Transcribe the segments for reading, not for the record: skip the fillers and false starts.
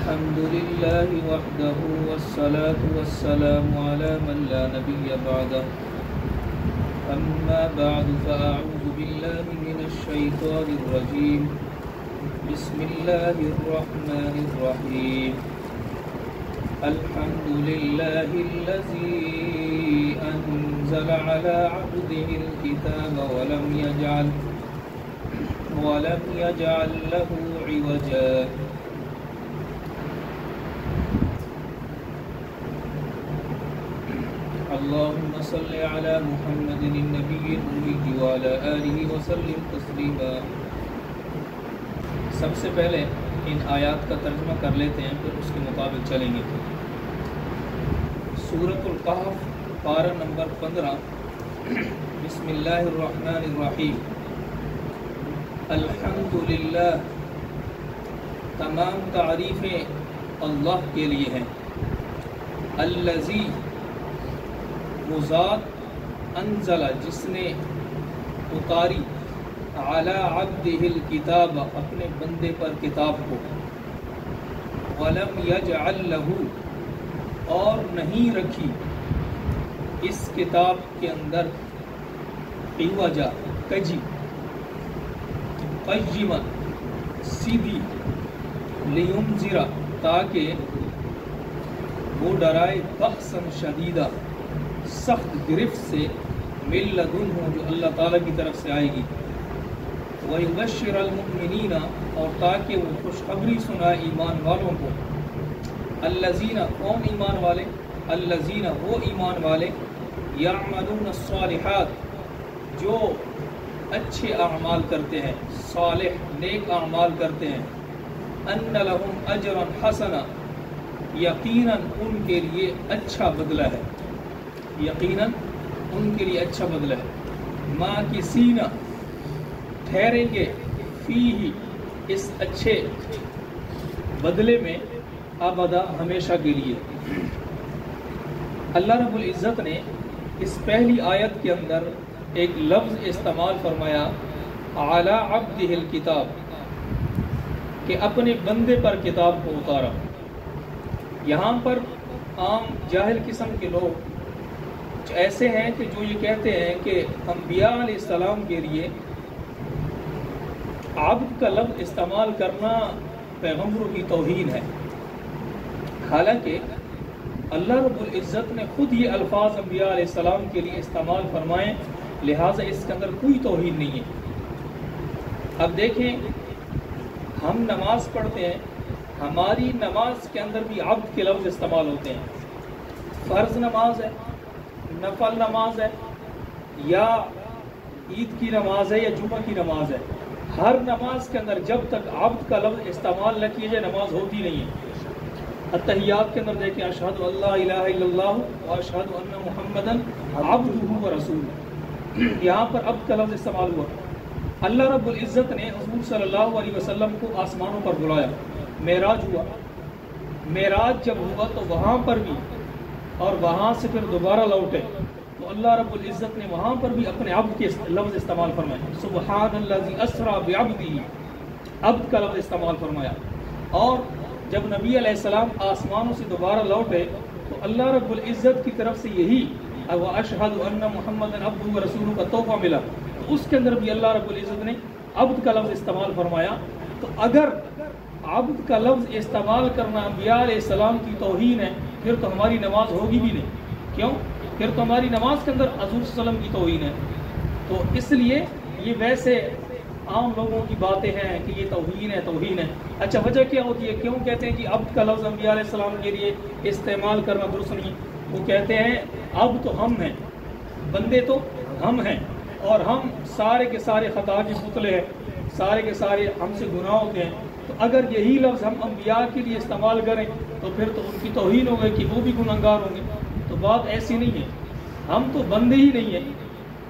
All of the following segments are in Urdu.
الحمد لله وحده والصلاة والسلام على من لا نبي بعده أما بعد فأعوذ بالله من الشيطان الرجيم بسم الله الرحمن الرحيم الحمد لله الذي أنزل على عبده الكتاب ولم يجعل له عوجا اللهم صل على محمد النبي الأمي وعلى آله وسلم تسليما. سب سے پہلے ان آیات کا ترجمہ کر لیتے ہیں، پھر اس کے مطابق چلیں گے. سورۃ القحف پارہ نمبر 15. بسم اللہ الرحمن الرحیم. الحمدللہ، تمام تعریفیں اللہ کے لیے ہیں. الذی، وہ ذات، انزل، جس نے اتاری، علی عبدہ الکتاب، اپنے بندے پر کتاب کو، ولم یجعل لہ، اور نہیں رکھی اس کتاب کے اندر، عوجا، کجی، قیما، سیدھی، لینذر، تاکہ وہ ڈرائے، بأسا شدیدہ، سخت گرفت سے، من لدنہ، جو اللہ تعالیٰ کی طرف سے آئے گی، وَيُبَشِّرَ الْمُؤْمِنِينَ، اور تاکہ وہ خوشخبری سنائے ایمان والوں کو، الَّذِينَ، کون ایمان والے؟ الَّذِينَ، وہ ایمان والے، يَعْمَلُونَ الصَّالِحَاتِ، جو اچھے اعمال کرتے ہیں، صالح نیک اعمال کرتے ہیں، أَنَّ لَهُمْ أَجْرًا حَسَنًا، یقیناً ان کے لیے اچھا بدلہ ہے، یقیناً ان کے لیے اچھا بدلہ ہے. ماکثین، ٹھہریں گے، فیہ، اس اچھے بدلے میں، ابدا، ہمیشہ کے لیے. اللہ رب العزت نے اس پہلی آیت کے اندر ایک لفظ استعمال فرمایا، علی عبدہ الکتاب، کہ اپنے بندے پر کتاب کو اتارا. یہاں پر عام جاہل قسم کے لوگ ایسے ہیں کہ جو یہ کہتے ہیں کہ انبیاء علیہ السلام کے لیے عبد کا لفظ استعمال کرنا پیغمبروں کی توہین ہے. حالانکہ اللہ رب العزت نے خود یہ الفاظ انبیاء علیہ السلام کے لیے استعمال فرمائے، لہٰذا اس کے اندر کوئی توہین نہیں ہے. اب دیکھیں، ہم نماز پڑھتے ہیں، ہماری نماز کے اندر بھی عبد کے لفظ استعمال ہوتے ہیں. فرض نماز ہے، نفل نماز ہے، یا عید کی نماز ہے، یا جمعہ کی نماز ہے، ہر نماز کے اندر جب تک عبد کا لفظ استعمال نہ کیے جائے نماز ہوتی نہیں ہے. التحیات کے اندر دیکھیں، اشہد ان لا الہ الا اللہ واشہد ان محمدا عبدہ ورسولہ، یہاں پر عبد کا لفظ استعمال ہوا. اللہ رب العزت نے حضور صلی اللہ علیہ وسلم کو آسمانوں پر بلایا، معراج ہوا. معراج جب ہوا تو وہاں پر بھی، اور وہاں سے پھر دوبارہ لوٹے تو اللہ رب العزت نے وہاں پر بھی اپنے عبد کے لفظ استعمال فرمایا. سبحان الذی اسری بعبدہ، عبد کا لفظ استعمال فرمایا. اور جب نبی علیہ السلام آسمانوں سے دوبارہ لوٹے تو اللہ رب العزت کی طرف سے یہی واشہد ان محمدا عبدہ ورسولہ کا تحفہ ملا، تو اس کے اندر بھی اللہ رب العزت نے عبد کا لفظ استعمال فرمایا. تو اگر عبد کا لفظ استعمال کرنا انبیاء علیہ السلام کی توہین ہے، پھر تو ہماری نماز ہوگی بھی نہیں. کیوں؟ پھر تو ہماری نماز کے اندر حضور صلی اللہ علیہ وسلم کی توہین ہے. تو اس لیے یہ ویسے عام لوگوں کی باتیں ہیں کہ یہ توہین ہے، توہین ہے. اچھا، وجہ کیا ہوتی ہے؟ کیوں کہتے ہیں کہ عبد کا لفظ انبیاء علیہ السلام کے لیے استعمال کرنا درست نہیں؟ وہ کہتے ہیں اب تو ہم ہیں، بندے تو ہم ہیں، اور ہم سارے کے سارے خطا کے پتلے ہیں، سارے کے سارے ہم سے گناہ ہوتے ہیں. تو اگر یہی لفظ ہم انبیاء کے لیے استعمال کریں تو پھر تو ان کی توہین ہو گئی کہ وہ بھی گنہگار ہوں گے. تو بات ایسی نہیں ہے، ہم تو بندے ہی نہیں ہیں.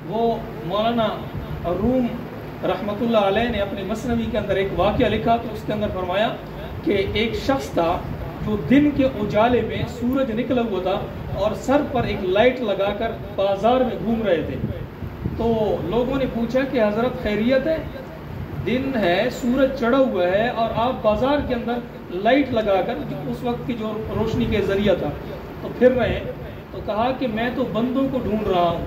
وہ مولانا روم رحمۃ اللہ علیہ نے اپنے مثنوی کے اندر ایک واقعہ لکھا، تو اس کے اندر فرمایا کہ ایک شخص تھا جو دن کے اجالے میں سورج نکلا ہوا تھا اور سر پر ایک لائٹ لگا کر بازار میں گھوم رہے تھے. تو لوگوں نے پوچھا کہ حضرت خیریت ہے؟ دن ہے، سورج چڑھا ہوا ہے اور آپ بازار کے اندر لائٹ لگا کر اس وقت کی جو روشنی کے ذریعہ تھا تو پھر رہے ہیں، تو کہا کہ میں تو بندوں کو ڈھونڈ رہا ہوں۔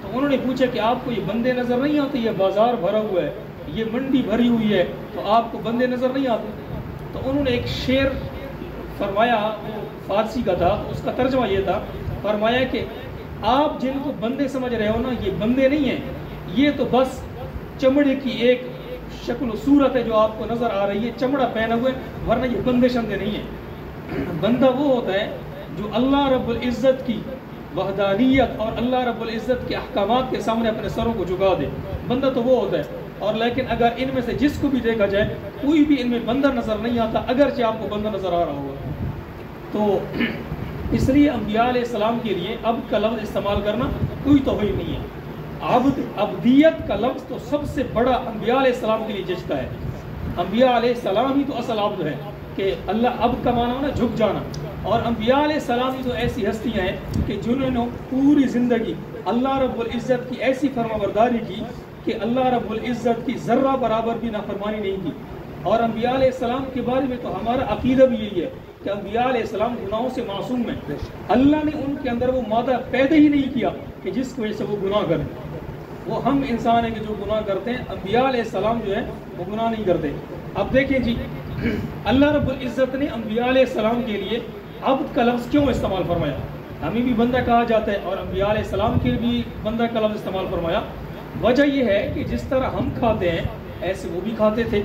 تو انہوں نے پوچھا کہ آپ کو یہ بندے نظر نہیں آتے؟ یہ بازار بھرا ہوا ہے، یہ منڈی بھری ہوئی ہے، تو آپ کو بندے نظر نہیں آتے؟ تو انہوں نے ایک شعر فرمایا، وہ فارسی کا تھا، اس کا ترجمہ یہ تھا، فرمایا کہ آپ جن کو بندے سمجھ رہے ہو نا، یہ بندے نہیں ہیں، یہ تو بس چمڑے کی ایک شکل و صورت ہے جو آپ کو نظر آ رہی ہے، چمڑا پہنے ہوئے، ورنہ یہ بندے شندے نہیں ہیں۔ بندہ وہ ہوتا ہے جو اللہ رب العزت کی وحدانیت اور اللہ رب العزت کے احکامات کے سامنے اپنے سروں کو جھکا دے، بندہ تو وہ ہوتا ہے۔ اور لیکن اگر ان میں سے جس کو بھی دیکھا جائے، کوئی بھی ان میں بندہ نظر نہیں آتا، اگرچہ آپ کو بندہ نظر آ رہا ہوگا۔ تو اس لیے انبیاء علیہ السلام کے لیے عبد کا لفظ استعمال کرنا کوئی توہین نہیں ہے۔ عبدیت کا لفظ تو سب سے بڑا انبیاء علیہ السلام کے لیے جچتا ہے۔ انبیاء علیہ السلام ہی تو اصل عبد ہے، کہ اللہ عبد کا معنی ہونا جھک جانا، اور انبیاء علیہ السلام ہی تو ایسی ہستیاں ہیں کہ جنہوں نے پوری زندگی اللہ رب العزت کی ایسی فرمانبرداری کی کہ اللہ رب العزت کی ذرہ برابر بھی نافرمانی نہیں کی۔ اور انبیاء علیہ السلام کے بارے میں تو ہمارا عقیدہ بھی یہی ہے کہ انبیاء علیہ السلام گناہوں سے معصوم ہیں، اللہ نے ان کے اندر وہ مادہ پیدا ہی نہیں کیا کہ جس کی وجہ سے وہ گناہ کریں۔ وہ ہم انسان ہیں کہ جو گناہ کرتے ہیں، انبیاء علیہ السلام جو ہے وہ گناہ نہیں کرتے۔ اب دیکھیں جی، اللہ رب العزت نے انبیاء علیہ السلام کے لیے عبد کا لفظ کیوں استعمال فرمایا؟ ہمیں بھی بندہ کہا جاتا ہے اور انبیاء علیہ السلام کے بھی بندہ کا لفظ استعمال فرمایا۔ وجہ یہ ہے کہ جس طرح ہم کھاتے ہیں ایسے وہ بھی کھاتے تھے،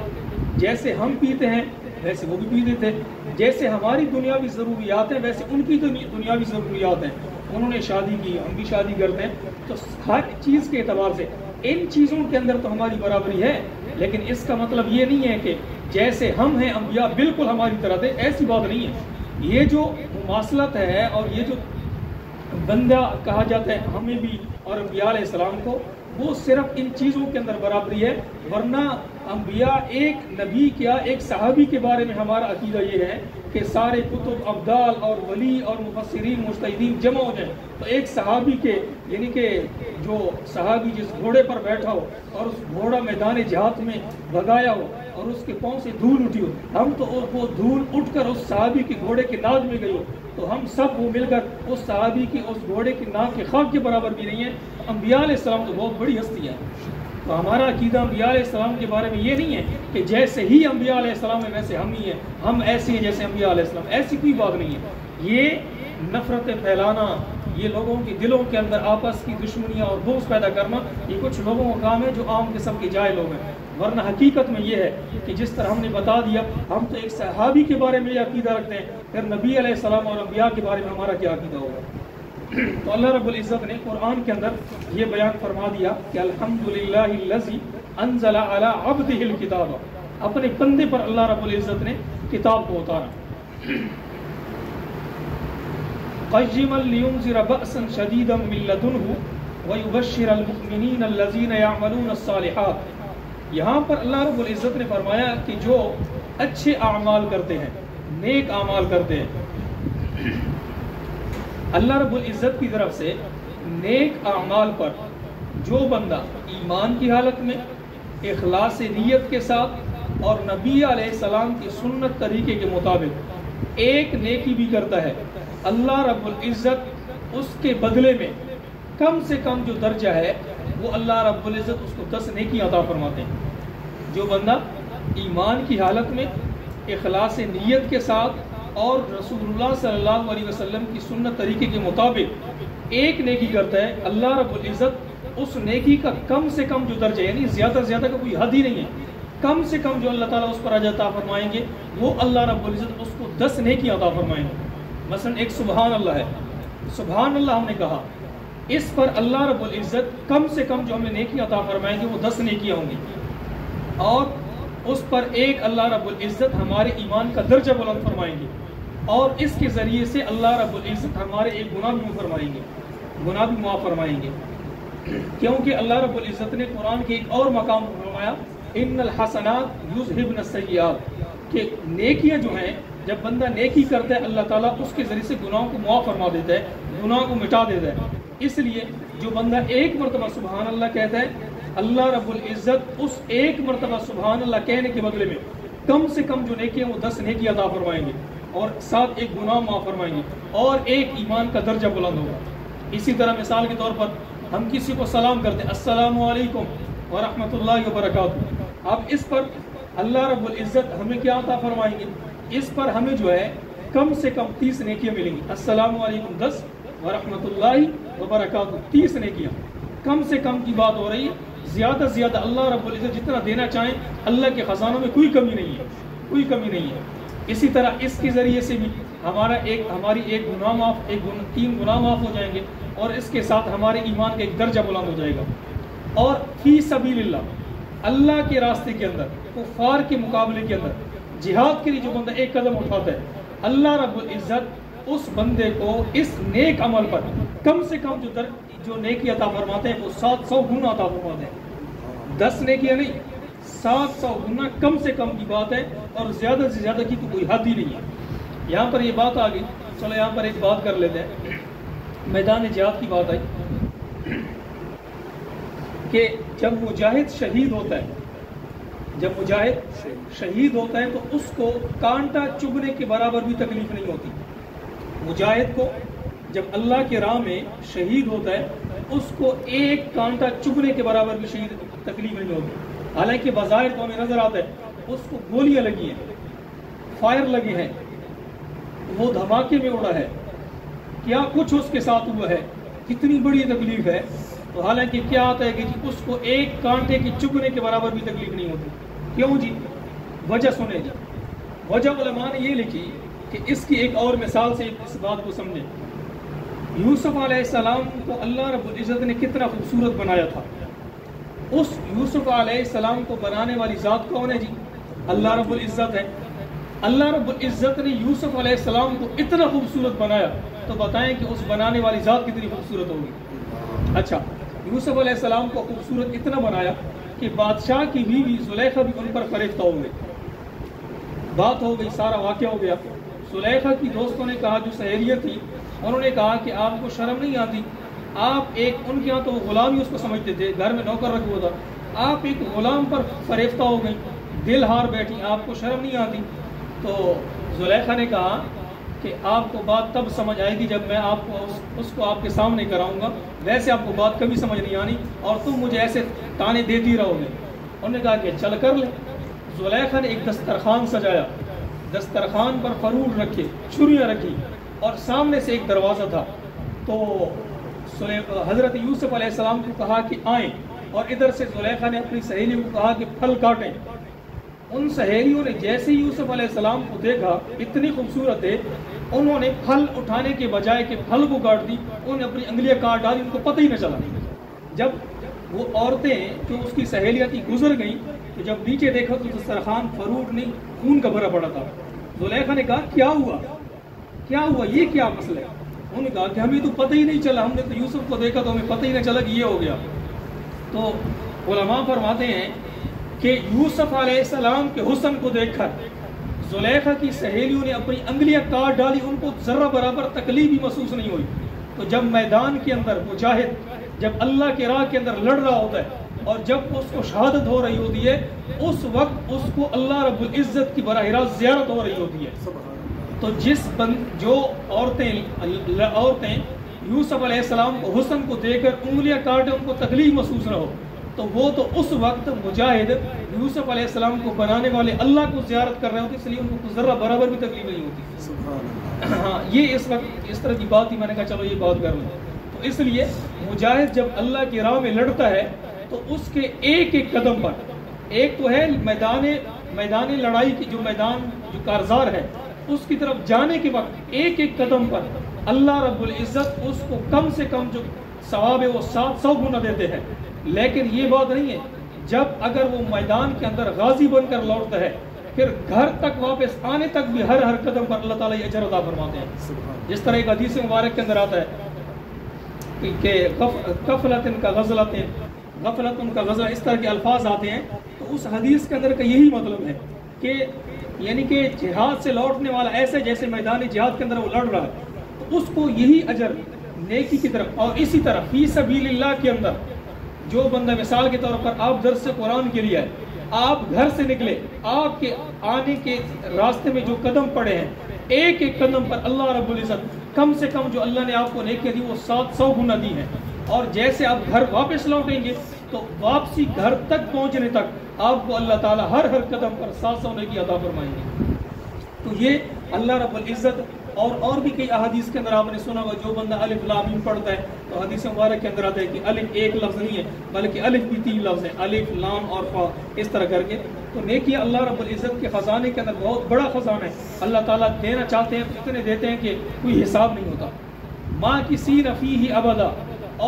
جیسے ہم پیتے ہیں ویسے وہ بھی پیتے تھے، جیسے ہماری دنیاوی ضروریات ہیں ویسے ان کی دنیاوی ضروریات ہیں۔ انہوں نے شادی کی، ہم بھی شادی کرتے ہیں، تو ہر چیز کے اعتبار سے ان چیزوں کے اندر تو ہماری برابری ہے، لیکن اس کا مطلب یہ نہیں ہے کہ جیسے ہم ہیں انبیاء بالکل ہماری طرح تھے، ایسی بات نہیں ہے۔ یہ جو مماثلت ہے اور یہ جو بندہ کہا جاتا ہے ہمیں بھی اور انبیاء علیہ السلام کو، وہ صرف ان چیزوں کے اندر برابری ہے، ورنہ انبیاء ایک نبی کیا ایک صحابی کے بارے میں ہمارا عقیدہ یہ ہے کہ سارے کتب ابدال اور ولی اور مفسرین مجتہدین جمع ہو جائیں تو ایک صحابی کے، یعنی کہ جو صحابی جس گھوڑے پر بیٹھا ہو اور اس گھوڑا میدان جہاد میں بھگایا ہو اور اس کے پاؤں سے دھول اٹھی ہو، ہم تو وہ دھول اٹھ کر اس صحابی کے گھوڑے کے ناز میں گئی ہو، تو ہم سب وہ مل کر اس صحابی کی اس گھوڑے کی ناک کے خاک کے برابر بھی نہیں ہے۔ انبیاء علیہ السلام تو بہت بڑی ہستی ہے۔ تو ہمارا عقیدہ انبیاء علیہ السلام کے بارے میں یہ نہیں ہے کہ جیسے ہی انبیاء علیہ السلام ہیں ویسے ہم ہی ہیں، ہم ایسے ہیں جیسے انبیاء علیہ السلام، ایسی کوئی بات نہیں ہے۔ یہ نفرتیں پھیلانا، یہ لوگوں کے دلوں کے اندر آپس کی دشمنیاں اور بغض پیدا کرنا، یہ کچھ لوگوں کا کام ہے جو عام قسم کے جاہل لوگ ہیں، ورنہ حقیقت میں یہ ہے کہ جس طرح ہم نے بتا دیا، ہم تو ایک صحابی کے بارے میں یہ عقیدہ رکھتے ہیں، پھر نبی علیہ السلام اور انبیاء کے بارے میں ہمارا کیا عقیدہ ہوگا؟ تو اللہ رب العزت نے قرآن کے اندر یہ بیان فرما دیا کہ الحمدللہ الذی انزل علی عبدہ الکتاب، اپنے بندے پر اللہ رب العزت نے کتاب کو اتارا، قیما لینذر بأسا شدیدا من لدنہ ویبشر المؤمنین الذین یعملون الصالحات۔ یہاں پر اللہ رب العزت نے فرمایا کہ جو اچھے اعمال کرتے ہیں، نیک اعمال کرتے ہیں، اللہ رب العزت کی طرف سے نیک اعمال پر جو بندہ ایمان کی حالت میں اخلاص نیت کے ساتھ اور نبی علیہ السلام کی سنت طریقے کے مطابق ایک نیکی بھی کرتا ہے، اللہ رب العزت اس کے بدلے میں کم سے کم جو درجہ ہے وہ اللہ رب العزت اس کو 10 نیکی عطا فرماتے ہیں۔ جو بندہ ایمان کی حالت میں اخلاص نیت کے ساتھ اور رسول اللہ صلی اللہ علیہ وسلم کی سنت طریقے کے مطابق ایک نیکی کرتا ہے، اللہ رب العزت اس نیکی کا کم سے کم جو درجہ، یعنی زیادہ زیادہ کا کوئی حد ہی نہیں ہے، کم سے کم جو اللہ تعالیٰ اس پر اجر عطا فرمائیں گے وہ اللہ رب العزت اس کو 10 نیکی عطا فرمائیں گے۔ مثلا ایک سبحان اللہ ہے، سبحان اللہ ہم نے کہا، اس پر اللہ رب العزت کم سے کم جو ہمیں نیکی عطا فرمائیں گے وہ 10 نیکیاں ہوں گی، اور اس پر ایک اللہ رب العزت ہمارے ایمان کا درجہ بلند فرمائیں گے، اور اس کے ذریعے سے اللہ رب العزت ہمارے ایک گناہ بھی فرمائیں گے، گناہ بھی معاف فرمائیں گے، کیونکہ اللہ رب العزت نے قرآن کے ایک اور مقام پر فرمایا ان الحسنات یذہبن السیئات، کہ نیکیاں جو ہیں جب بندہ نیکی کرتا ہے اللہ تعالیٰ اس کے ذریعے سے گناہوں کو معاف فرما دیتا ہے، گناہ کو مٹا دیتا ہے۔ اس لیے جو بندہ ایک مرتبہ سبحان اللہ کہتا ہے، اللہ رب العزت اس ایک مرتبہ سبحان اللہ کہنے کے بدلے میں کم سے کم جو نیکی ہیں وہ 10 نیکی عطا فرمائیں گے، اور ساتھ ایک گناہ معاف فرمائیں گے، اور ایک ایمان کا درجہ بلند ہوگا۔ اسی طرح مثال کے طور پر ہم کسی کو سلام کرتے ہیں، السلام علیکم ورحمۃ اللہ وبرکاتہ، اب اس پر اللہ رب العزت ہمیں کیا عطا فرمائیں گے؟ اس پر ہمیں جو ہے کم سے کم 30 نیکیاں ملیں گی۔ السلام علیکم 10 ورحمۃ اللہ وبرکاتہ 30 نیکیاں، کم سے کم کی بات ہو رہی ہے۔ زیادہ سے زیادہ اللہ رب العزت جتنا دینا چاہیں، اللہ کے خزانوں میں کوئی کمی نہیں ہے، کوئی کمی نہیں ہے۔ اسی طرح اس کے ذریعے سے بھی ہماری ایک گناہ معاف، 3 گناہ معاف ہو جائیں گے، اور اس کے ساتھ ہمارے ایمان کا ایک درجہ بلند ہو جائے گا۔ اور فی سبیل اللہ، اللہ کے راستے کے اندر، کفار کے مقابلے کے اندر جہاد کے لیے جو بندہ ایک قدم اٹھاتا ہے، اللہ رب العزت اس بندے کو اس نیک عمل پر کم سے کم جو نیکی عطا فرماتے ہیں وہ 700 گنا عطا فرماتے ہیں۔ 10 نیکیاں نہیں، 700 گنا کم سے کم کی بات ہے، اور زیادہ سے زیادہ کی تو کوئی حد ہی نہیں ہے۔ یہاں پر یہ بات آ گئی، چلو یہاں پر ایک بات کر لیتے ہیں، میدان جہاد کی بات آئی کہ جب مجاہد شہید ہوتا ہے، جب مجاہد شہید ہوتا ہے تو اس کو کانٹا چبھنے کے برابر بھی تکلیف نہیں ہوتی۔ مجاہد کو جب اللہ کی راہ میں شہید ہوتا ہے، اس کو ایک کانٹا چبھنے کے برابر بھی تکلیف نہیں ہوتی۔ حالانکہ بظاہر تو ہمیں نظر آتا ہے اس کو گولیاں لگی ہیں، فائر لگے ہیں، وہ دھماکے میں اڑا ہے، کیا کچھ اس کے ساتھ ہوا ہے، کتنی بڑی تکلیف ہے، تو حالانکہ کیا آتا ہے کہ جی اس کو ایک کانٹے کی چبھنے کے برابر بھی تکلیف نہیں ہوتی۔ کیوں جی؟ وجہ سنیں جی، وجہ علماء نے یہ لکھی کہ اس کی ایک اور مثال سے اس بات کو سمجھیں۔ یوسف علیہ السلام کو اللہ رب العزت نے کتنا خوبصورت بنایا تھا۔ اس یوسف علیہ السلام کو بنانے والی ذات کون ہے جی؟ اللہ رب العزت ہے۔ اللہ رب العزت نے یوسف علیہ السلام کو اتنا خوبصورت بنایا، تو بتائیں کہ اس بنانے والی ذات کتنی خوبصورت ہوگی۔ اچھا، یوسف علیہ السلام کو خوبصورت اتنا بنایا کہ بادشاہ کی بیوی زلیخا بھی ان پر فریفتہ ہو گئی، بات ہو گئی، سارا واقعہ ہو گیا۔ زلیخا کی دوستوں نے کہا، جو سہیلیاں تھیں، انہوں نے کہا کہ آپ کو شرم نہیں آتی؟ آپ ایک، ان کے یہاں تو وہ غلام ہی اس کو سمجھتے تھے، گھر میں نوکر رکھا ہوا تھا، آپ ایک غلام پر فریفتہ ہو گئی، دل ہار بیٹھی، آپ کو شرم نہیں آتی؟ تو زلیخا نے کہا کہ آپ کو بات تب سمجھ آئے گی جب میں آپ کو اس کو آپ کے سامنے کراؤں گا، ویسے آپ کو بات کبھی سمجھ نہیں آنی، اور تم مجھے ایسے تانے دیتی رہو گے۔ انہوں نے کہا کہ چل کر لیں۔ زلیخا نے ایک دسترخوان سجایا، دسترخوان پر فروٹ رکھے، چھریاں رکھی، اور سامنے سے ایک دروازہ تھا، تو حضرت یوسف علیہ السلام کو کہا کہ آئیں، اور ادھر سے زلیخا نے اپنی سہیلیوں کو کہا کہ پھل کاٹیں۔ ان سہیلیوں نے جیسے یوسف علیہ السلام کو دیکھا، اتنی خوبصورت ہے، انہوں نے پھل اٹھانے کے بجائے کہ پھل کو کاٹ دی، انہوں نے اپنی انگلیاں کاٹ ڈالی، ان کو پتہ ہی نہ چلا۔ جب وہ عورتیں جو اس کی سہیلیاں تھی گزر گئیں، تو جب نیچے دیکھا تو دسترخوان فروٹ نہیں، خون کا بھرا پڑا تھا۔ زلیخا نے کہا کیا ہوا، کیا ہوا، یہ کیا مسئلہ ہے؟ انہوں نے کہا کہ ہمیں تو پتہ ہی نہیں چلا، ہم نے تو یوسف کو دیکھا تو ہمیں پتہ ہی نہ چلا کہ یہ ہو گیا۔ تو علماء فرماتے ہیں کہ یوسف علیہ السلام کے حسن کو دیکھ کر زلیخا کی سہیلیوں نے اپنی انگلیاں کاٹ ڈالی، ان کو ذرہ برابر تکلیف بھی محسوس نہیں ہوئی۔ تو جب میدان کے اندر مجاہد جب اللہ کے راہ کے اندر لڑ رہا ہوتا ہے، اور جب اس کو شہادت ہو رہی ہوتی ہے، اس وقت اس کو اللہ رب العزت کی براہ راست زیارت ہو رہی ہوتی ہے۔ تو جو عورتیں یوسف علیہ السلام کو حسن کو دیکھ کر انگلیاں کاٹے، ان کو تکلیف محسوس نہ ہو، تو وہ تو اس وقت مجاہد یوسف علیہ السلام کو بنانے والے اللہ کو زیارت کر رہے ہوتے، اس لیے ان کو ذرہ برابر بھی تکلیف نہیں ہوتی۔ ہاں، یہ اس وقت اس طرح کی بات ہی میں نے کہا چلو یہ بات کر لیں۔ تو اس لیے مجاہد جب اللہ کی راہ میں لڑتا ہے تو اس کے ایک ایک قدم پر، ایک تو ہے میدان لڑائی کی جو کارزار ہے، اس کی طرف جانے کے وقت ایک ایک قدم پر اللہ رب العزت اس کو کم سے کم جو ثواب ہے وہ 700 گنا دیتے ہیں۔ لیکن یہ بات نہیں ہے، جب اگر وہ میدان کے اندر غازی بن کر لوٹتا ہے، پھر گھر تک واپس آنے تک بھی ہر قدم پر اللہ تعالیٰ یہ اجر عطا فرماتے ہیں۔ جس طرح ایک حدیث مبارک کے اندر آتا ہے کہ غفلت کا غزلہ، اس طرح کے الفاظ آتے ہیں، تو اس حدیث کے اندر کا یہی مطلب ہے کہ یعنی کہ جہاد سے لوٹنے والا ایسے جیسے میدان جہاد کے اندر وہ لڑ رہا ہے، تو اس کو یہی اجر نیکی کی طرف۔ اور اسی طرح فی سبیل اللہ کے اندر جو بندہ، مثال کے طور پر آپ درس قرآن کے لیے آئے، آپ گھر سے نکلے، آپ کے آنے کے راستے میں جو قدم پڑے ہیں، ایک ایک قدم پر اللہ رب العزت کم سے کم جو اللہ نے آپ کو نیکی دی وہ 700 گنا دی ہیں، اور جیسے آپ گھر واپس لوٹیں گے تو واپسی گھر تک پہنچنے تک آپ کو اللہ تعالیٰ ہر قدم پر 700 نیکی عطا فرمائیں گے۔ تو یہ اللہ رب العزت اور بھی کئی احادیث کے اندر آپ نے سنا ہوگا، جو بندہ الف لام میم پڑھتا ہے تو حدیث مبارک کے اندر آتا ہے کہ الف ایک لفظ نہیں ہے بلکہ الف بھی 3 لفظ ہیں، الف لام اور فا، اس طرح کر کے۔ تو نیکی اللہ رب العزت کے خزانے کے اندر بہت بڑا خزانہ ہے، اللہ تعالیٰ دینا چاہتے ہیں تو اتنے دیتے ہیں کہ کوئی حساب نہیں ہوتا۔ ماں کسی فیہ ابدا،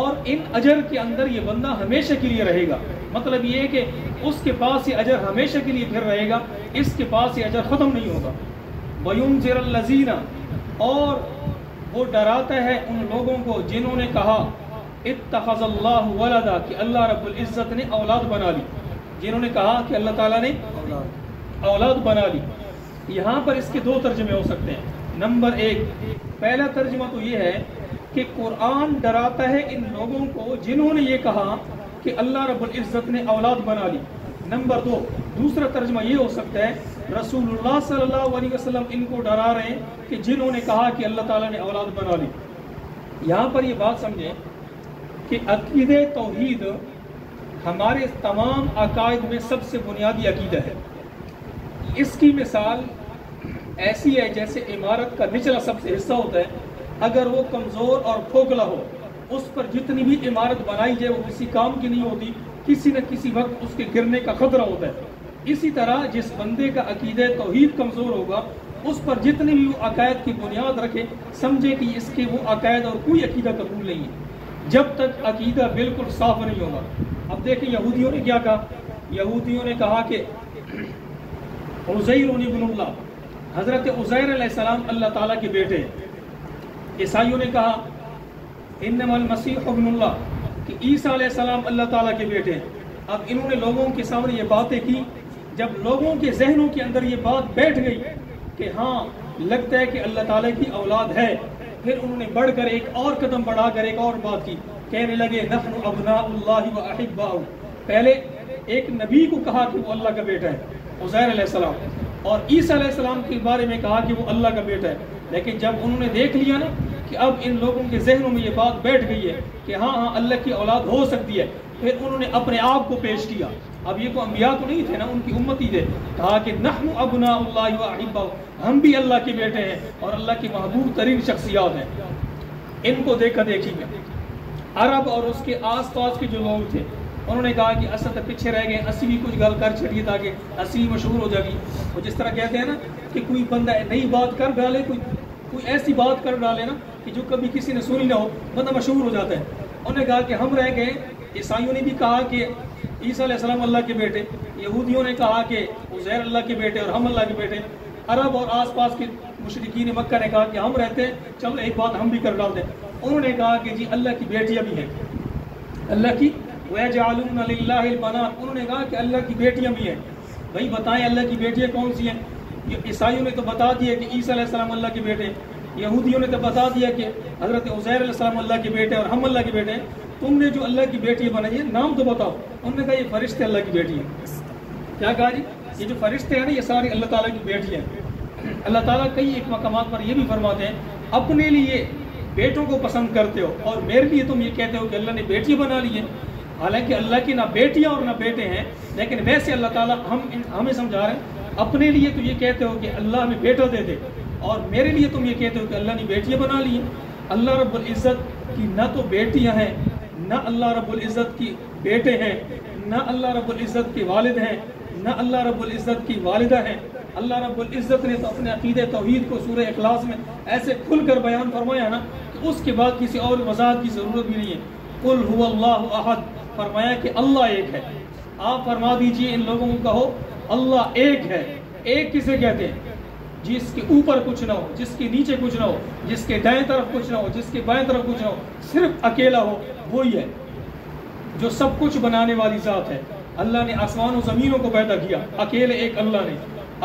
اور ان اجر کے اندر یہ بندہ ہمیشہ کے لیے رہے گا، مطلب یہ ہے کہ اس کے پاس یہ اجر ہمیشہ کے لیے پھر رہے گا، اس کے پاس یہ اجر ختم نہیں ہوگا۔ وَيُنذِرَ الَّذِينَ، اور وہ ڈراتا ہے ان لوگوں کو جنہوں نے کہا اتخذ اللہ ولدا، کہ اللہ رب العزت نے اولاد بنا لی، جنہوں نے کہا کہ اللہ تعالیٰ نے اولاد بنا لی۔ یہاں پر اس کے 2 ترجمے ہو سکتے ہیں۔ نمبر 1، پہلا ترجمہ تو یہ ہے کہ قرآن ڈراتا ہے ان لوگوں کو جنہوں نے یہ کہا کہ اللہ رب العزت نے اولاد بنا لی۔ نمبر 2، دوسرا ترجمہ یہ ہو سکتا ہے رسول اللہ صلی اللہ علیہ وسلم ان کو ڈرا رہے ہیں کہ جنہوں نے کہا کہ اللہ تعالیٰ نے اولاد بنا لی۔ یہاں پر یہ بات سمجھیں کہ عقیدہ توحید ہمارے تمام عقائد میں سب سے بنیادی عقیدہ ہے۔ اس کی مثال ایسی ہے جیسے عمارت کا نچلا سب سے حصہ ہوتا ہے، اگر وہ کمزور اور کھوکھلا ہو، اس پر جتنی بھی عمارت بنائی جائے وہ کسی کام کی نہیں ہوتی، کسی نہ کسی وقت اس کے گرنے کا خطرہ ہوتا ہے۔ اسی طرح جس بندے کا عقیدہ توحید کمزور ہوگا، اس پر جتنی بھی وہ عقائد کی بنیاد رکھے، سمجھے کہ اس کے وہ عقائد اور کوئی عقیدہ قبول نہیں ہے جب تک عقیدہ بالکل صاف نہیں ہوگا۔ اب دیکھیں یہودیوں نے کیا کہا، یہودیوں نے کہا کہ عزیر ابن اللہ، حضرت عزیر علیہ السلام اللہ تعالیٰ کے بیٹے ہیں۔ عیسائیوں نے کہا انما المسیح ابن اللہ، کہ عیسیٰ علیہ السلام اللہ تعالیٰ کے بیٹے ہیں۔ اب انہوں نے لوگوں کے سامنے یہ باتیں کی، جب لوگوں کے ذہنوں کے اندر یہ بات بیٹھ گئی کہ ہاں لگتا ہے کہ اللہ تعالیٰ کی اولاد ہے، پھر انہوں نے بڑھ کر ایک اور قدم بڑھا کر ایک اور بات کی، کہنے لگے نحن ابناء اللہ و احباؤ۔ پہلے ایک نبی کو کہا کہ وہ اللہ کا بیٹا ہے عزیر علیہ السلام، اور عیسیٰ علیہ السلام کے بارے میں کہا کہ وہ اللہ کا بیٹا ہے، لیکن جب انہوں نے دیکھ لیا نا کہ اب ان لوگوں کے ذہنوں میں یہ بات بیٹھ گئی ہے کہ ہاں اللہ کی اولاد ہو سکتی ہے، پھر انہوں نے اپنے آپ کو پیش کیا۔ اب یہ تو انبیاء تو نہیں تھے نا، ان کی امت ہی تھے، کہا کہ نحن ابناء اللہ و احباؤ، ہم بھی اللہ کے بیٹے ہیں اور اللہ کی محبوب ترین شخصیات ہیں۔ ان کو دیکھا دیکھی میں عرب اور اس کے آس پاس کے جو لوگ تھے انہوں نے کہا کہ اصل تک پیچھے رہ گئے، اسی بھی کچھ گل کر چھڑیے تاکہ اسی مشہور ہو جائے گی۔ وہ جس طرح کہتے ہیں نا کہ کوئی بندہ نئی بات کر ڈالے، کوئی ایسی بات کر ڈالے نا کہ جو کبھی کسی نے سنی نہ ہو، بندہ مشہور ہو جاتا ہے۔ انہوں نے کہا کہ ہم رہ گئے، عیسائیوں نے بھی کہا کہ عیسیٰ علیہ السلام اللہ کے بیٹے، یہودیوں نے کہا کہ عزیر اللہ کے بیٹے اور ہم اللہ کے بیٹے، عرب اور آس پاس کے مشرکین مکہ نے کہا کہ ہم رہتے ہیں، چلو ایک بات ہم بھی کر ڈالتے ہیں۔ انہوں نے کہا کہ جی اللہ کی بیٹیاں بھی ہیں، اللہ کی وَيَجْعَلُونَ لِلَّهِ الْبَنَاتِ، انہوں نے کہا کہ اللہ کی بیٹیاں بھی ہیں۔ بھائی بتائیں اللہ کی بیٹیاں کون سی ہیں؟ عیسائیوں نے تو بتا دیا کہ عیسیٰ علیہ السلام اللہ کے بیٹے، یہودیوں نے تو بتا دیا کہ حضرت عزیر علیہ السلام اللہ کے بیٹے اور ہم اللہ کے بیٹے ہیں۔ تم نے جو اللہ کی بیٹیاں بنائی ہیں نام تو بتاؤ۔ انہوں نے کہا یہ فرشتے اللہ کی بیٹی ہیں۔ کیا کہا جی؟ یہ جو فرشتے ہیں نا یہ ساری اللہ تعالیٰ کی بیٹیاں ہیں۔ اللہ تعالیٰ کئی ایک مقامات پر یہ بھی فرماتے ہیں اپنے لیے بیٹوں کو پسند کرتے ہو اور میرے لیے تم یہ کہتے ہو کہ اللہ نے بیٹی بنا لی ہے، حالانکہ اللہ کی نہ بیٹیاں اور نہ بیٹے ہیں، لیکن ویسے اللہ تعالیٰ ہمیں سمجھا رہے ہیں اپنے لیے تو یہ کہتے ہو کہ اللہ ہمیں بیٹا دے دے، اور میرے لیے تم یہ کہتے ہو کہ اللہ نے بیٹیاں بنا لی ہیں۔ اللہ رب العزت کی نہ تو بیٹیاں ہیں، نہ اللہ رب العزت کی بیٹے ہیں، نہ اللہ رب العزت کے والد ہیں، نہ اللہ رب العزت کی والدہ ہیں۔ اللہ رب العزت نے تو اپنے عقیدہ توحید کو سورہ اخلاص میں ایسے کھل کر بیان فرمایا نا کہ اس کے بعد کسی اور وضاحت کی ضرورت بھی نہیں ہے۔ قل هو اللہ احد، فرمایا کہ اللہ ایک ہے۔ آپ فرما دیجئے ان لوگوں کو کہو اللہ ایک ہے۔ ایک کسے کہتے ہیں؟ جس کے اوپر کچھ نہ ہو، جس کے نیچے کچھ نہ ہو، جس کے دائیں طرف کچھ نہ ہو، جس کے بائیں طرف کچھ نہ ہو، صرف اکیلا ہو، وہی ہے جو سب کچھ بنانے والی ذات ہے۔ اللہ نے آسمان و زمینوں کو پیدا کیا، اکیلے ایک اللہ نے۔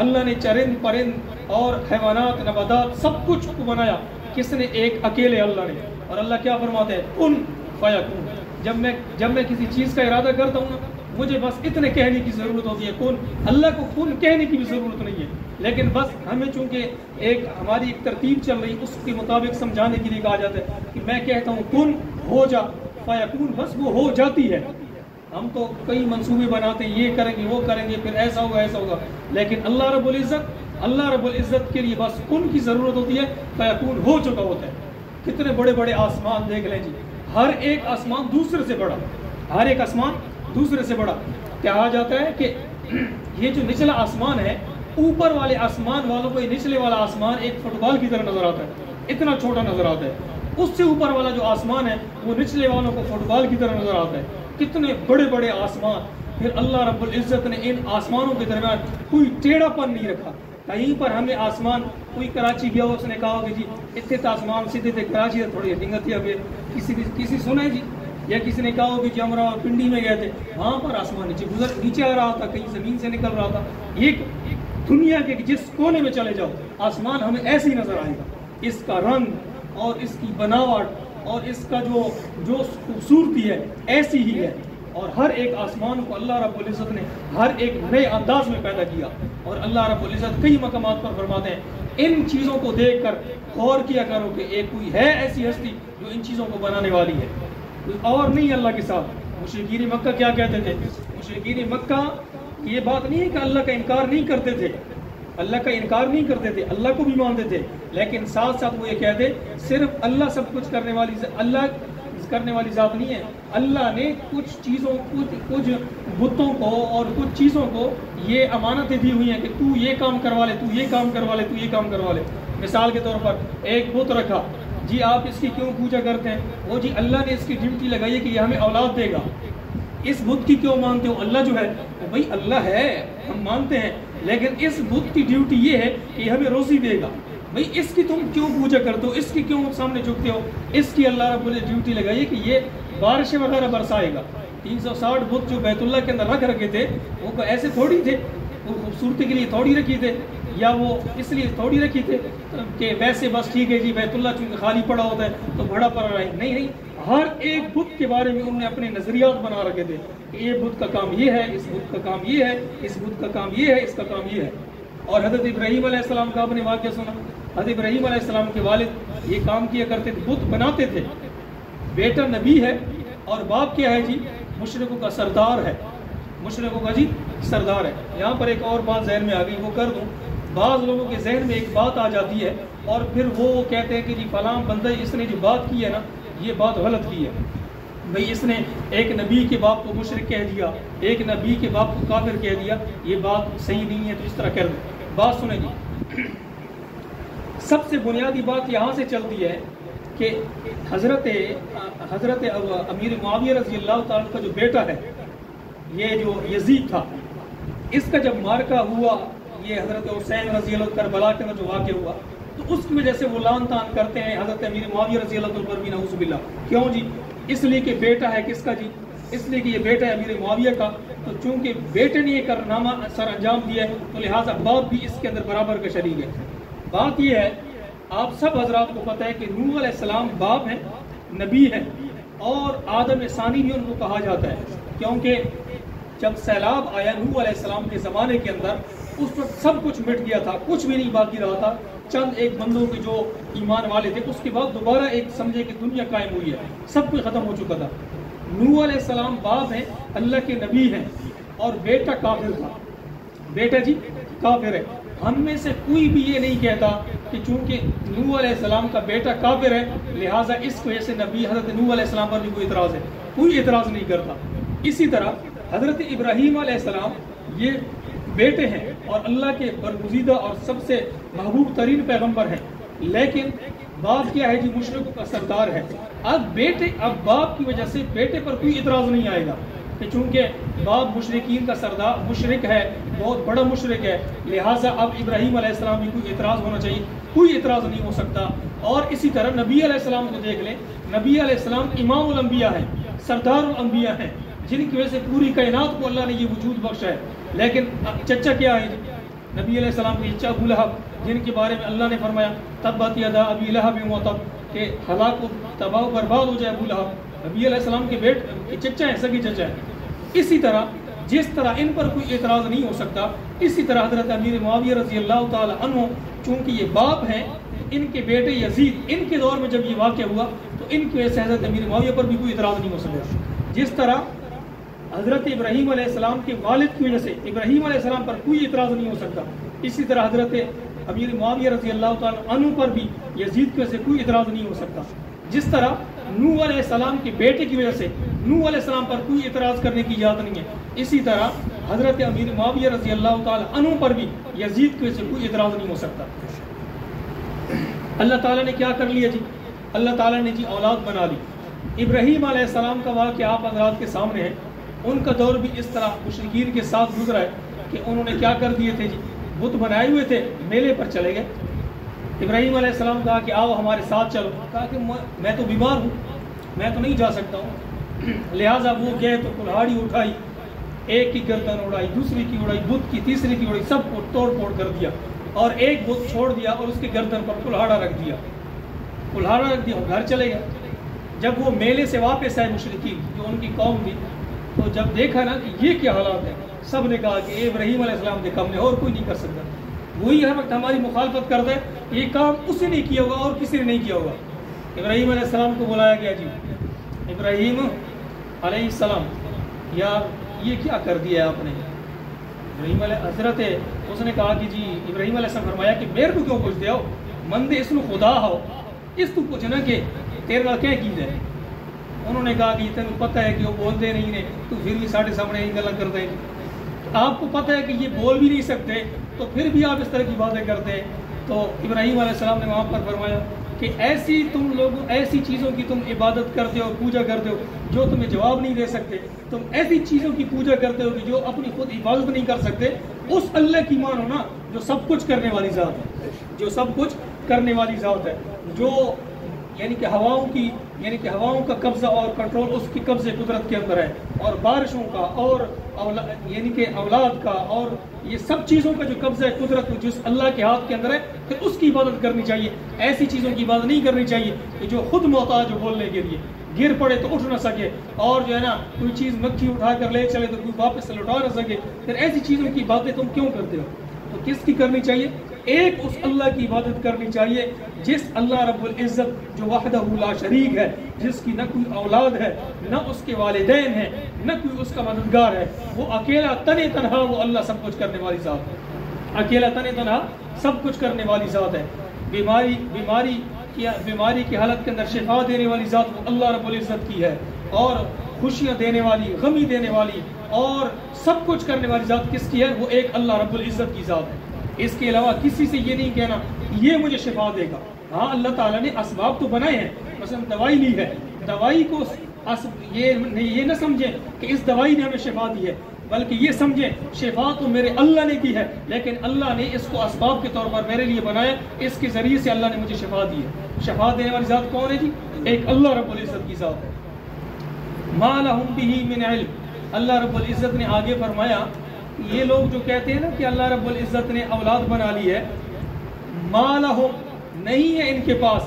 اللہ نے چرند پرند اور حیوانات نباتات سب کچھ کو بنایا، کس نے؟ ایک اکیلے اللہ نے۔ اور اللہ کیا فرماتے ہیں؟ کن فیکون۔ جب میں کسی چیز کا ارادہ کرتا ہوں نا مجھے بس اتنے کہنے کی ضرورت ہوتی ہے کن. اللہ کو کن کہنے کی بھی ضرورت نہیں ہے، لیکن بس ہمیں چونکہ ہماری ایک ترتیب چل رہی اس کے مطابق سمجھانے کے لیے کہا جاتا ہے کہ میں کہتا ہوں کن ہو جا فیکون، بس وہ ہو جاتی ہے. ہم تو کئی منصوبے بناتے ہیں، یہ کریں گے وہ کریں گے، پھر ایسا ہوگا ایسا ہوگا، لیکن اللہ رب العزت کے لیے بس کن کی ضرورت ہوتی ہے، فیکون ہو چکا ہوتا ہے. کتنے بڑے بڑے آسمان دیکھ لیں جی، ہر ایک آسمان دوسرے سے بڑا، ہر ایک آسمان دوسرے سے بڑا. کہا جاتا ہے کہ یہ جو نچلا آسمان ہے، اوپر والے آسمان والوں کو یہ نچلے والا آسمان ایک فٹ بال کی طرح نظر آتا ہے، اتنا چھوٹا نظر آتا ہے. اس سے اوپر والا جو آسمان ہے وہ نچلے والوں کو فٹ بال کی طرح نظر آتا ہے. کتنے بڑے بڑے آسمان. پھر اللہ رب العزت نے ان آسمانوں کے درمیان کوئی ٹیڑھا پن نہیں رکھا. کہیں پر ہمیں آسمان، کوئی کراچی گیا اس نے کہا کہ جی اتنے تو آسمان سیدھے تھے، کراچی سے تھوڑی ڈنگت ہوئے، کسی سنا جی، یا کسی نے کہا کہ جی ہم پنڈی میں گئے تھے وہاں پر آسمان نیچے آ رہا تھا، کہیں زمین سے نکل رہا تھا. یہ دنیا کے جس کونے میں چلے جاؤ آسمان ہمیں ایسے ہی نظر آئے گا. اس کا رنگ اور اس کی بناوٹ اور اس کا جو خوبصورتی ہے ایسی ہی ہے. اور ہر ایک آسمان کو اللہ رب العزت نے ہر ایک نئے انداز میں پیدا کیا. اور اللہ رب العزت کئی مقامات پر فرماتے ہیں ان چیزوں کو دیکھ کر غور کیا کرو کہ ایک کوئی ہے ایسی ہستی جو ان چیزوں کو بنانے والی ہے، کوئی اور نہیں اللہ کے ساتھ. مشرکین مکہ کیا کہتے تھے؟ مشرکین مکہ یہ بات نہیں ہے کہ اللہ کا انکار نہیں کرتے تھے، اللہ کا انکار نہیں کرتے تھے، اللہ کو بھی مانتے تھے، لیکن ساتھ ساتھ وہ یہ کہتے صرف اللہ سب کچھ کرنے والی ذات نہیں ہے. اللہ نے کچھ چیزوں کچھ بتوں کو اور کچھ چیزوں کو یہ امانتیں دی ہوئی ہیں کہ تو یہ کام کروا لے، تو یہ کام کروا لے، تو یہ کام کروا لے. مثال کے طور پر ایک بت رکھا، جی آپ اس کی کیوں پوجا کرتے ہیں؟ وہ جی اللہ نے اس کی ڈیوٹی لگائی ہے کہ یہ ہمیں اولاد دے گا. اس بت کی کیوں مانتے ہو؟ اللہ جو ہے بھائی اللہ ہے ہم مانتے ہیں، لیکن اس بت کی ڈیوٹی یہ ہے کہ یہ ہمیں روزی دے گا. بھائی اس کی تم کیوں پوجا کرتے ہو؟ اس کی کیوں سامنے جھکتے ہو؟ اس کی اللہ رب العزت ڈیوٹی لگائی کہ یہ بارشیں وغیرہ برسائے گا. 360 بت جو بیت اللہ کے اندر رکھ رکھے تھے وہ ایسے تھوڑی تھے، وہ خوبصورتی کے لیے تھوڑی رکھی تھے، یا وہ اس لیے تھوڑی رکھی تھے کہ ویسے بس ٹھیک ہے جی بیت اللہ چونکہ خالی پڑا ہوتا ہے تو بڑا پڑ رہا ہے. نہیں، ہر ایک بت کے بارے میں انہوں نے اپنے نظریات بنا رکھے تھے کہ یہ بت کا کام یہ ہے، اس بت کا کام یہ ہے، اس بت کا کام یہ ہے، اس کا کام یہ ہے. اور حضرت ابراہیم علیہ السلام کا آپ نے واقعہ سنا. حضرت ابراہیم علیہ السلام کے والد یہ کام کیا کرتے تھے، بت بناتے تھے. بیٹا نبی ہے اور باپ کیا ہے جی؟ مشرکوں کا سردار ہے، مشرکوں کا جی سردار ہے. یہاں پر ایک اور بات ذہن میں آ گئی، وہ کر دوں. بعض لوگوں کے ذہن میں ایک بات آ جاتی ہے اور پھر وہ کہتے ہیں کہ جی فلاں بندہ اس نے جو بات کی ہے نا یہ بات غلط کی ہے. بھئی اس نے ایک نبی کے باپ کو مشرک کہہ دیا، ایک نبی کے باپ کو کافر کہہ دیا، یہ بات صحیح نہیں ہے تو اس طرح کر دیں. بات سنیں جی، سب سے بنیادی بات یہاں سے چلتی ہے کہ حضرت امیر معاویہ رضی اللہ تعالیٰ کا جو بیٹا ہے، یہ جو یزید تھا، اس کا جب مارکہ ہوا، یہ حضرت حسین رضی اللہ کربلا کے اندر جو واقع ہوا، تو اس کی وجہ سے وہ لان تان کرتے ہیں حضرت امیر معاویہ رضی اللہ عنہ پر بھی، نعوذ باللہ. کیوں جی؟ اس لیے کہ بیٹا ہے کس کا جی؟ اس لیے کہ یہ بیٹا ہے امیر معاویہ کا، تو چونکہ بیٹے نے یہ کارنامہ سر انجام دیا ہے تو لہٰذا باپ بھی اس کے اندر برابر کا شریک ہے. بات یہ ہے، آپ سب حضرات کو پتہ ہے کہ نوح علیہ السلام باپ ہیں، نبی ہیں، اور آدم ثانی بھی ان کو کہا جاتا ہے، کیونکہ جب سیلاب آیا نوح علیہ السلام کے زمانے کے اندر اس وقت سب کچھ مٹ گیا تھا، کچھ بھی نہیں باقی رہا تھا. چند ایک بندوں کے جو ایمان والے تھے، اس کے بعد دوبارہ ایک سمجھے کہ دنیا قائم ہوئی ہے، سب کچھ ختم ہو چکا تھا. نوح علیہ السلام باپ ہیں، اللہ کے نبی ہیں، اور بیٹا کافر تھا. بیٹا جی کافر ہے. ہم میں سے کوئی بھی یہ نہیں کہتا کہ چونکہ نوح علیہ السلام کا بیٹا کافر ہے لہٰذا اس وجہ سے نبی حضرت نوح علیہ السلام پر بھی کوئی اعتراض ہے، کوئی اعتراض نہیں کرتا. اسی طرح حضرت ابراہیم علیہ السلام یہ بیٹے ہیں اور اللہ کے برگزیدہ اور سب سے محبوب ترین پیغمبر ہیں، لیکن باپ کیا ہے جی؟ مشرکوں کا سردار ہے. اب باپ کی وجہ سے بیٹے پر کوئی اعتراض نہیں آئے گا کہ چونکہ باپ مشرکین کا سردار مشرک ہے، بہت بڑا مشرک ہے، لہٰذا اب ابراہیم علیہ السلام بھی کوئی اعتراض ہونا چاہیے، کوئی اعتراض نہیں ہو سکتا. اور اسی طرح نبی علیہ السلام کو دیکھ لیں، نبی علیہ السلام امام الانبیاء ہیں، سردار الانبیاء ہیں، جن کی وجہ سے پوری کائنات کو اللہ نے یہ وجود بخشا ہے. لیکن چچا کیا ہے جی؟ نبی علیہ السلام کے چچا ابو لہب، جن کے بارے میں اللہ نے فرمایا تبت یدا ابی لہب وتب، کہ ہلاک و تباہ و برباد ہو جائے ابو لہب. نبی علیہ السلام کے چچا ہیں، سگی چچا ہیں. اسی طرح جس طرح ان پر کوئی اعتراض نہیں ہو سکتا، اسی طرح حضرت امیر معاویہ رضی اللہ تعالی عنہ چونکہ یہ باپ ہیں، ان کے بیٹے یزید ان کے دور میں جب یہ واقعہ ہوا تو ان کی وجہ سے حضرت امیر معاویہ پر بھی کوئی اعتراض نہیں ہو سکتا۔ جس طرح حضرت ابراہیم علیہ السلام کے والد کی وجہ سے ابراہیم علیہ السلام پر کوئی اعتراض نہیں ہو سکتا، اسی طرح حضرت امیر معاویہ رضی اللہ تعالی عنہ پر بھی یزید کی وجہ سے کوئی اعتراض نہیں ہو سکتا۔ جس طرح نوح علیہ السلام کے بیٹے کی وجہ سے نوح علیہ السلام پر کوئی اعتراض کرنے کی اجازت نہیں ہے، اسی طرح حضرت امیر معاویہ رضی اللہ تعالی عنہ پر بھی یزید کی وجہ سے کوئی اعتراض نہیں ہو سکتا۔ اللہ تعالیٰ نے کیا کر لیا جی؟ اللہ تعالیٰ نے جی اولاد بنا لی۔ ابراہیم علیہ السلام کا واقعہ آپ حضرات کے سامنے ہے، ان کا دور بھی اس طرح مشرکین کے ساتھ گزرا ہے کہ انہوں نے کیا کر دیے تھے جی، بت بنائے ہوئے تھے، میلے پر چلے گئے۔ ابراہیم علیہ السلام کہا کہ آؤ ہمارے ساتھ چلو، کہا کہ میں تو بیمار ہوں، میں تو نہیں جا سکتا ہوں، لہٰذا وہ گئے تو کلہاڑی اٹھائی، ایک کی گردن اڑائی، دوسری کی اڑائی، بت کی، تیسری کی اڑائی، سب کو توڑ پھوڑ کر دیا اور ایک بت چھوڑ دیا اور اس کے گردن پر کلہاڑا رکھ دیا، گھر چلے گئے۔ جب وہ میلے سے واپس آئے مشرکین جو ان کی قوم تھی، تو جب دیکھا نا کہ یہ کیا حالات ہے، سب نے کہا کہ ابراہیم علیہ السلام دیکھا ہم نے، اور کوئی نہیں کر سکتا، وہی ہر وقت ہماری مخالفت کرتا ہے، یہ کام اس نے نہیں کیا ہوگا اور کسی نے نہیں کیا ہوگا۔ ابراہیم علیہ السلام کو بلایا گیا، جی ابراہیم علیہ السلام یار یہ کیا کر دیا ہے آپ نے؟ ابراہیم علیہ حضرت اس نے کہا کہ جی ابراہیم علیہ السلام فرمایا کہ میرے کو کیوں پوچھتے ہو، مندے اس کو خدا ہو، اس تو پوچھنا کہ تیرے نال کیا کی جائے۔ انہوں نے کہا کہ تینوں پتہ ہے کہ وہ بولتے نہیں نے، تو پھر بھی ساڑھے سامنے یہ گلا کرتے ہیں، آپ کو پتہ ہے کہ یہ بول بھی نہیں سکتے تو پھر بھی آپ اس طرح کی باتیں کرتے ہیں۔ تو ابراہیم علیہ السلام نے وہاں پر فرمایا کہ ایسی تم لوگ ایسی چیزوں کی تم عبادت کرتے ہو، پوجا کرتے ہو جو تمہیں جواب نہیں دے سکتے، تم ایسی چیزوں کی پوجا کرتے ہو کہ جو اپنی خود حفاظت نہیں کر سکتے، اس اللہ کی مانو نا جو سب کچھ کرنے والی ذات ہے، جو سب کچھ کرنے والی ذات ہے، جو یعنی کہ ہواؤں کا قبضہ اور کنٹرول اس کی قبضے قدرت کے اندر ہے، اور بارشوں کا اور یعنی کہ اولاد کا اور یہ سب چیزوں کا جو قبضہ ہے قدرت جس اللہ کے ہاتھ کے اندر ہے، پھر اس کی عبادت کرنی چاہیے۔ ایسی چیزوں کی عبادت نہیں کرنی چاہیے کہ جو خود محتاج ہو بولنے کے لیے، گر پڑے تو اٹھ نہ سکے، اور جو ہے نا کوئی چیز مکھی اٹھا کر لے چلے تو کوئی واپس سے لوٹا نہ سکے، پھر ایسی چیزوں کی باتیں تم کیوں کرتے ہو؟ تو کس کی کرنی چاہیے؟ ایک اس اللہ کی عبادت کرنی چاہیے جس اللہ رب العزت جو وحدہ لا شریک ہے، جس کی نہ کوئی اولاد ہے، نہ اس کے والدین ہیں، نہ کوئی اس کا مددگار ہے، وہ اکیلا تنے تنہا وہ اللہ سب کچھ کرنے والی ذات ہے، اکیلا تنے تنہا سب کچھ کرنے والی ذات ہے۔ بیماری کی حالت کے اندر شفا دینے والی ذات وہ اللہ رب العزت کی ہے، اور خوشیاں دینے والی، غمی دینے والی اور سب کچھ کرنے والی ذات کس کی ہے؟ وہ ایک اللہ رب العزت کی ذات ہے۔ اس کے علاوہ کسی سے یہ نہیں کہنا یہ مجھے شفا دے گا۔ ہاں اللہ تعالیٰ نے اسباب تو بنائے ہیں، مثلا دوائی لی ہے، دوائی کو یہ نہ سمجھیں کہ اس دوائی نے ہمیں شفا دی ہے، بلکہ یہ سمجھیں شفا تو میرے اللہ نے دی ہے، لیکن اللہ نے اس کو اسباب کے طور پر میرے لیے بنایا، اس کے ذریعے سے اللہ نے مجھے شفا دی ہے۔ شفا دینے والی ذات کون ہے جی؟ ایک اللہ رب العزت کی ذات ہے۔ ما لہم بہ من علم، اللہ رب العزت نے آگے فرمایا یہ لوگ جو کہتے ہیں نا کہ اللہ رب العزت نے اولاد بنا لی ہے، ما لہم نہیں ہے ان کے پاس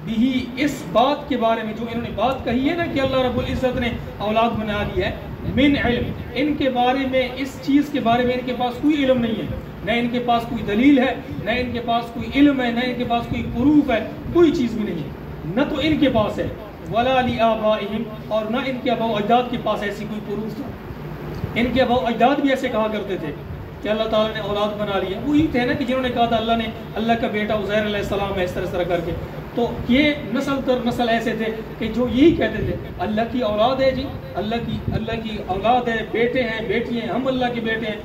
بھی اس بات کے بارے میں جو انہوں نے بات کہی ہے نا کہ اللہ رب العزت نے اولاد بنا لی ہے، من علم ان کے بارے میں، اس چیز کے بارے میں ان کے پاس کوئی علم نہیں ہے، نہ ان کے پاس کوئی دلیل ہے، نہ ان کے پاس کوئی علم ہے، نہ ان کے پاس کوئی پروف ہے، کوئی چیز بھی نہیں ہے، نہ تو ان کے پاس ہے، ولا لآبائہم اور نہ ان کے آباء و اجداد کے پاس ایسی کوئی پروف تھا۔ ان کے آباء و اجداد بھی ایسے کہا کرتے تھے کہ اللہ تعالیٰ نے اولاد بنا لی ہے، وہی تھے نا کہ جنہوں نے کہا تھا اللہ کا بیٹا عزیر علیہ السلام ہے، اس طرح کر کے۔ تو یہ نسل در نسل ایسے تھے کہ جو یہی کہتے تھے اللہ کی اولاد ہے جی، اللہ کی اولاد ہے، بیٹے ہیں، بیٹی ہیں، ہم اللہ کے بیٹے ہیں۔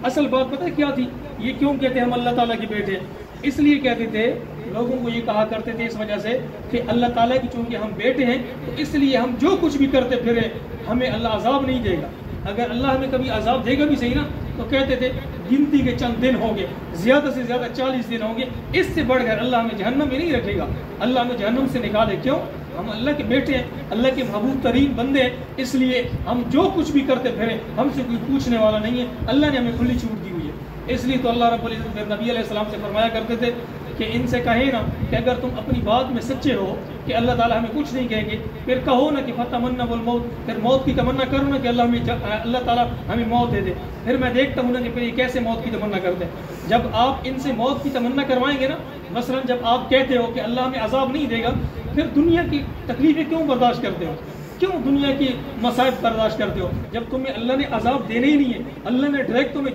اصل بات پتہ کیا تھی؟ یہ کیوں کہتے ہیں ہم اللہ تعالیٰ کے بیٹے ہیں؟ اس لیے کہتے تھے، لوگوں کو یہ کہا کرتے تھے اس وجہ سے کہ اللہ تعالیٰ کی چونکہ ہم بیٹے ہیں تو اس لیے ہم جو کچھ بھی کرتے پھرے ہمیں اللہ عذاب نہیں دے گا، اگر اللہ ہمیں کبھی عذاب دے گا بھی صحیح نا تو کہتے تھے گنتی کے چند دن ہوں گے، زیادہ سے زیادہ 40 دن ہوں گے، اس سے بڑھ کر اللہ ہمیں جہنم میں نہیں رکھے گا، اللہ ہمیں جہنم سے نکالے۔ کیوں؟ ہم اللہ کے بیٹے ہیں، اللہ کے محبوب ترین بندے ہیں، اس لیے ہم جو کچھ بھی کرتے پھرے ہم سے کوئی پوچھنے والا نہیں ہے، اللہ نے ہمیں کھلی چھوٹ دی ہوئی ہے۔ اس لیے تو اللہ رب العزت نبی علیہ السلام سے فرمایا کرتے تھے کہ ان سے کہیں نا کہ اگر تم اپنی بات میں سچے ہو کہ اللہ تعالیٰ ہمیں کچھ نہیں کہیں گے، پھر کہو نا کہ فتمنوا الموت، پھر موت کی تمنا کرو نا کہ اللہ تعالیٰ ہمیں موت دے دے۔ پھر میں دیکھتا ہوں نا کہ پھر یہ کیسے موت کی تمنا کرتے ہیں۔ جب آپ ان سے موت کی تمنا کروائیں گے نا، مثلا جب آپ کہتے ہو کہ اللہ ہمیں عذاب نہیں دے گا، پھر دنیا کی تکلیفیں کیوں برداشت کرتے ہو؟ کیوں دنیا کی مصائب برداشت کرتے ہو؟ جب تمہیں اللہ نے عذاب دینے ہی نہیں ہے، اللہ نے ڈائریکٹ تمہیں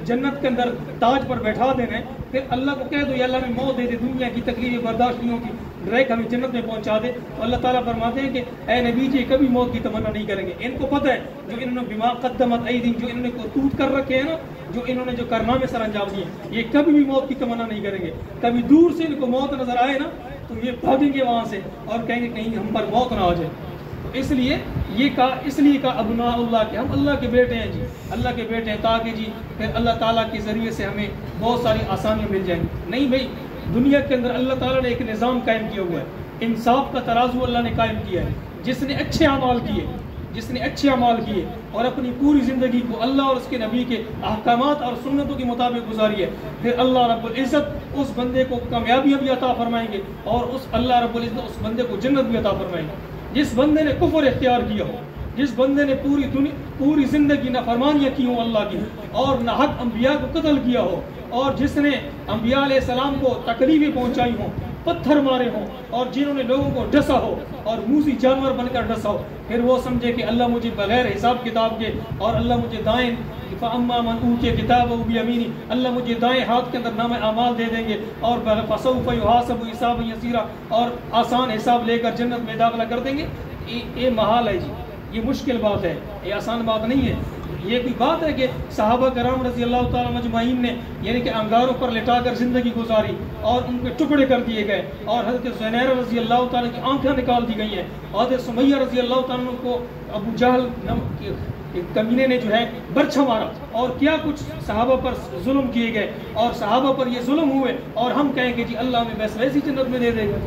جنت کے اندر تاج پر بیٹھا دینا ہے، پھر اللہ کو کہہ دو یا اللہ ہمیں موت دے دے، دنیا کی تکلیفیں برداشت نہیں ہوگی، ڈائریکٹ ہمیں جنت میں پہنچا دے۔ تو اللہ تعالیٰ فرماتے ہیں کہ اے نبی جی کبھی موت کی تمنا نہیں کریں گے۔ ان کو پتہ ہے جو انہوں نے بما قدمت ایدیہم، جو انہوں نے کرتوت کر رکھے ہیں نا، جو انہوں نے جو کارنامے سر انجام دیے، یہ کبھی بھی موت کی تمنا نہیں کریں گے۔ کبھی دور سے ان کو موت نظر آئے نا تو یہ بھاگیں گے وہاں سے اور کہیں گے کہیں ہم پر موت نہ آ جائے۔ اس لیے کہا ابناء اللہ کہ ہم اللہ کے بیٹے ہیں جی، اللہ کے بیٹے ہیں، تاکہ جی پھر اللہ تعالیٰ کے ذریعے سے ہمیں بہت ساری آسانیاں مل جائیں گی۔ نہیں بھائی، دنیا کے اندر اللہ تعالیٰ نے ایک نظام قائم کیا ہوا ہے، انصاف کا ترازو اللہ نے قائم کیا ہے۔ جس نے اچھے اعمال کیے اور اپنی پوری زندگی کو اللہ اور اس کے نبی کے احکامات اور سنتوں کے مطابق گزاری ہے، پھر اللہ رب العزت اس بندے کو کامیابیاں بھی عطا فرمائیں گے اور اللہ رب العزت اس بندے کو جنت بھی عطا فرمائیں گے۔ جس بندے نے کفر اختیار کیا ہو، جس بندے نے پوری زندگی نافرمانیاں کی ہوں اللہ کی، اور ناحق انبیاء کو قتل کیا ہو، اور جس نے انبیاء علیہ السلام کو تکلیفیں پہنچائی ہوں، پتھر مارے ہوں، اور جنہوں نے لوگوں کو ڈسا ہو اور موذی جانور بن کر ڈسا ہو، پھر وہ سمجھے کہ اللہ مجھے بغیر حساب کتاب کے اور اللہ مجھے دائیں فَأَمَّا مَنْ أُوتِيَ كِتَابَهُ بِيَمِينِهِ، اللہ مجھے دائیں ہاتھ کے اندر نام اعمال دے دیں گے اور فَسَوْفَ يُحَاسَبُ حِسَابًا يَسِيرًا، اور آسان حساب لے کر جنت میں داخلہ کر دیں گے۔ یہ محال ہے جی، یہ مشکل بات ہے، یہ آسان بات نہیں ہے۔ یہ کوئی بات ہے کہ صحابہ کرام رضی اللہ تعالیٰ مجمعین نے یعنی کہ انگاروں پر لٹا کر زندگی گزاری اور ان کے ٹکڑے کر دیے گئے، اور حضرت زنیر رضی اللہ تعالیٰ کی آنکھیں نکال دی گئی ہیں، اور حضرت سمیہ رضی اللہ تعالیٰ کو ابو جہل کمینے نے جو ہے برچھا مارا، اور کیا کچھ صحابہ پر ظلم کیے گئے، اور صحابہ پر یہ ظلم ہوئے، اور ہم کہیں کہ جی اللہ ہمیں ویسی جنت میں دے دے گا۔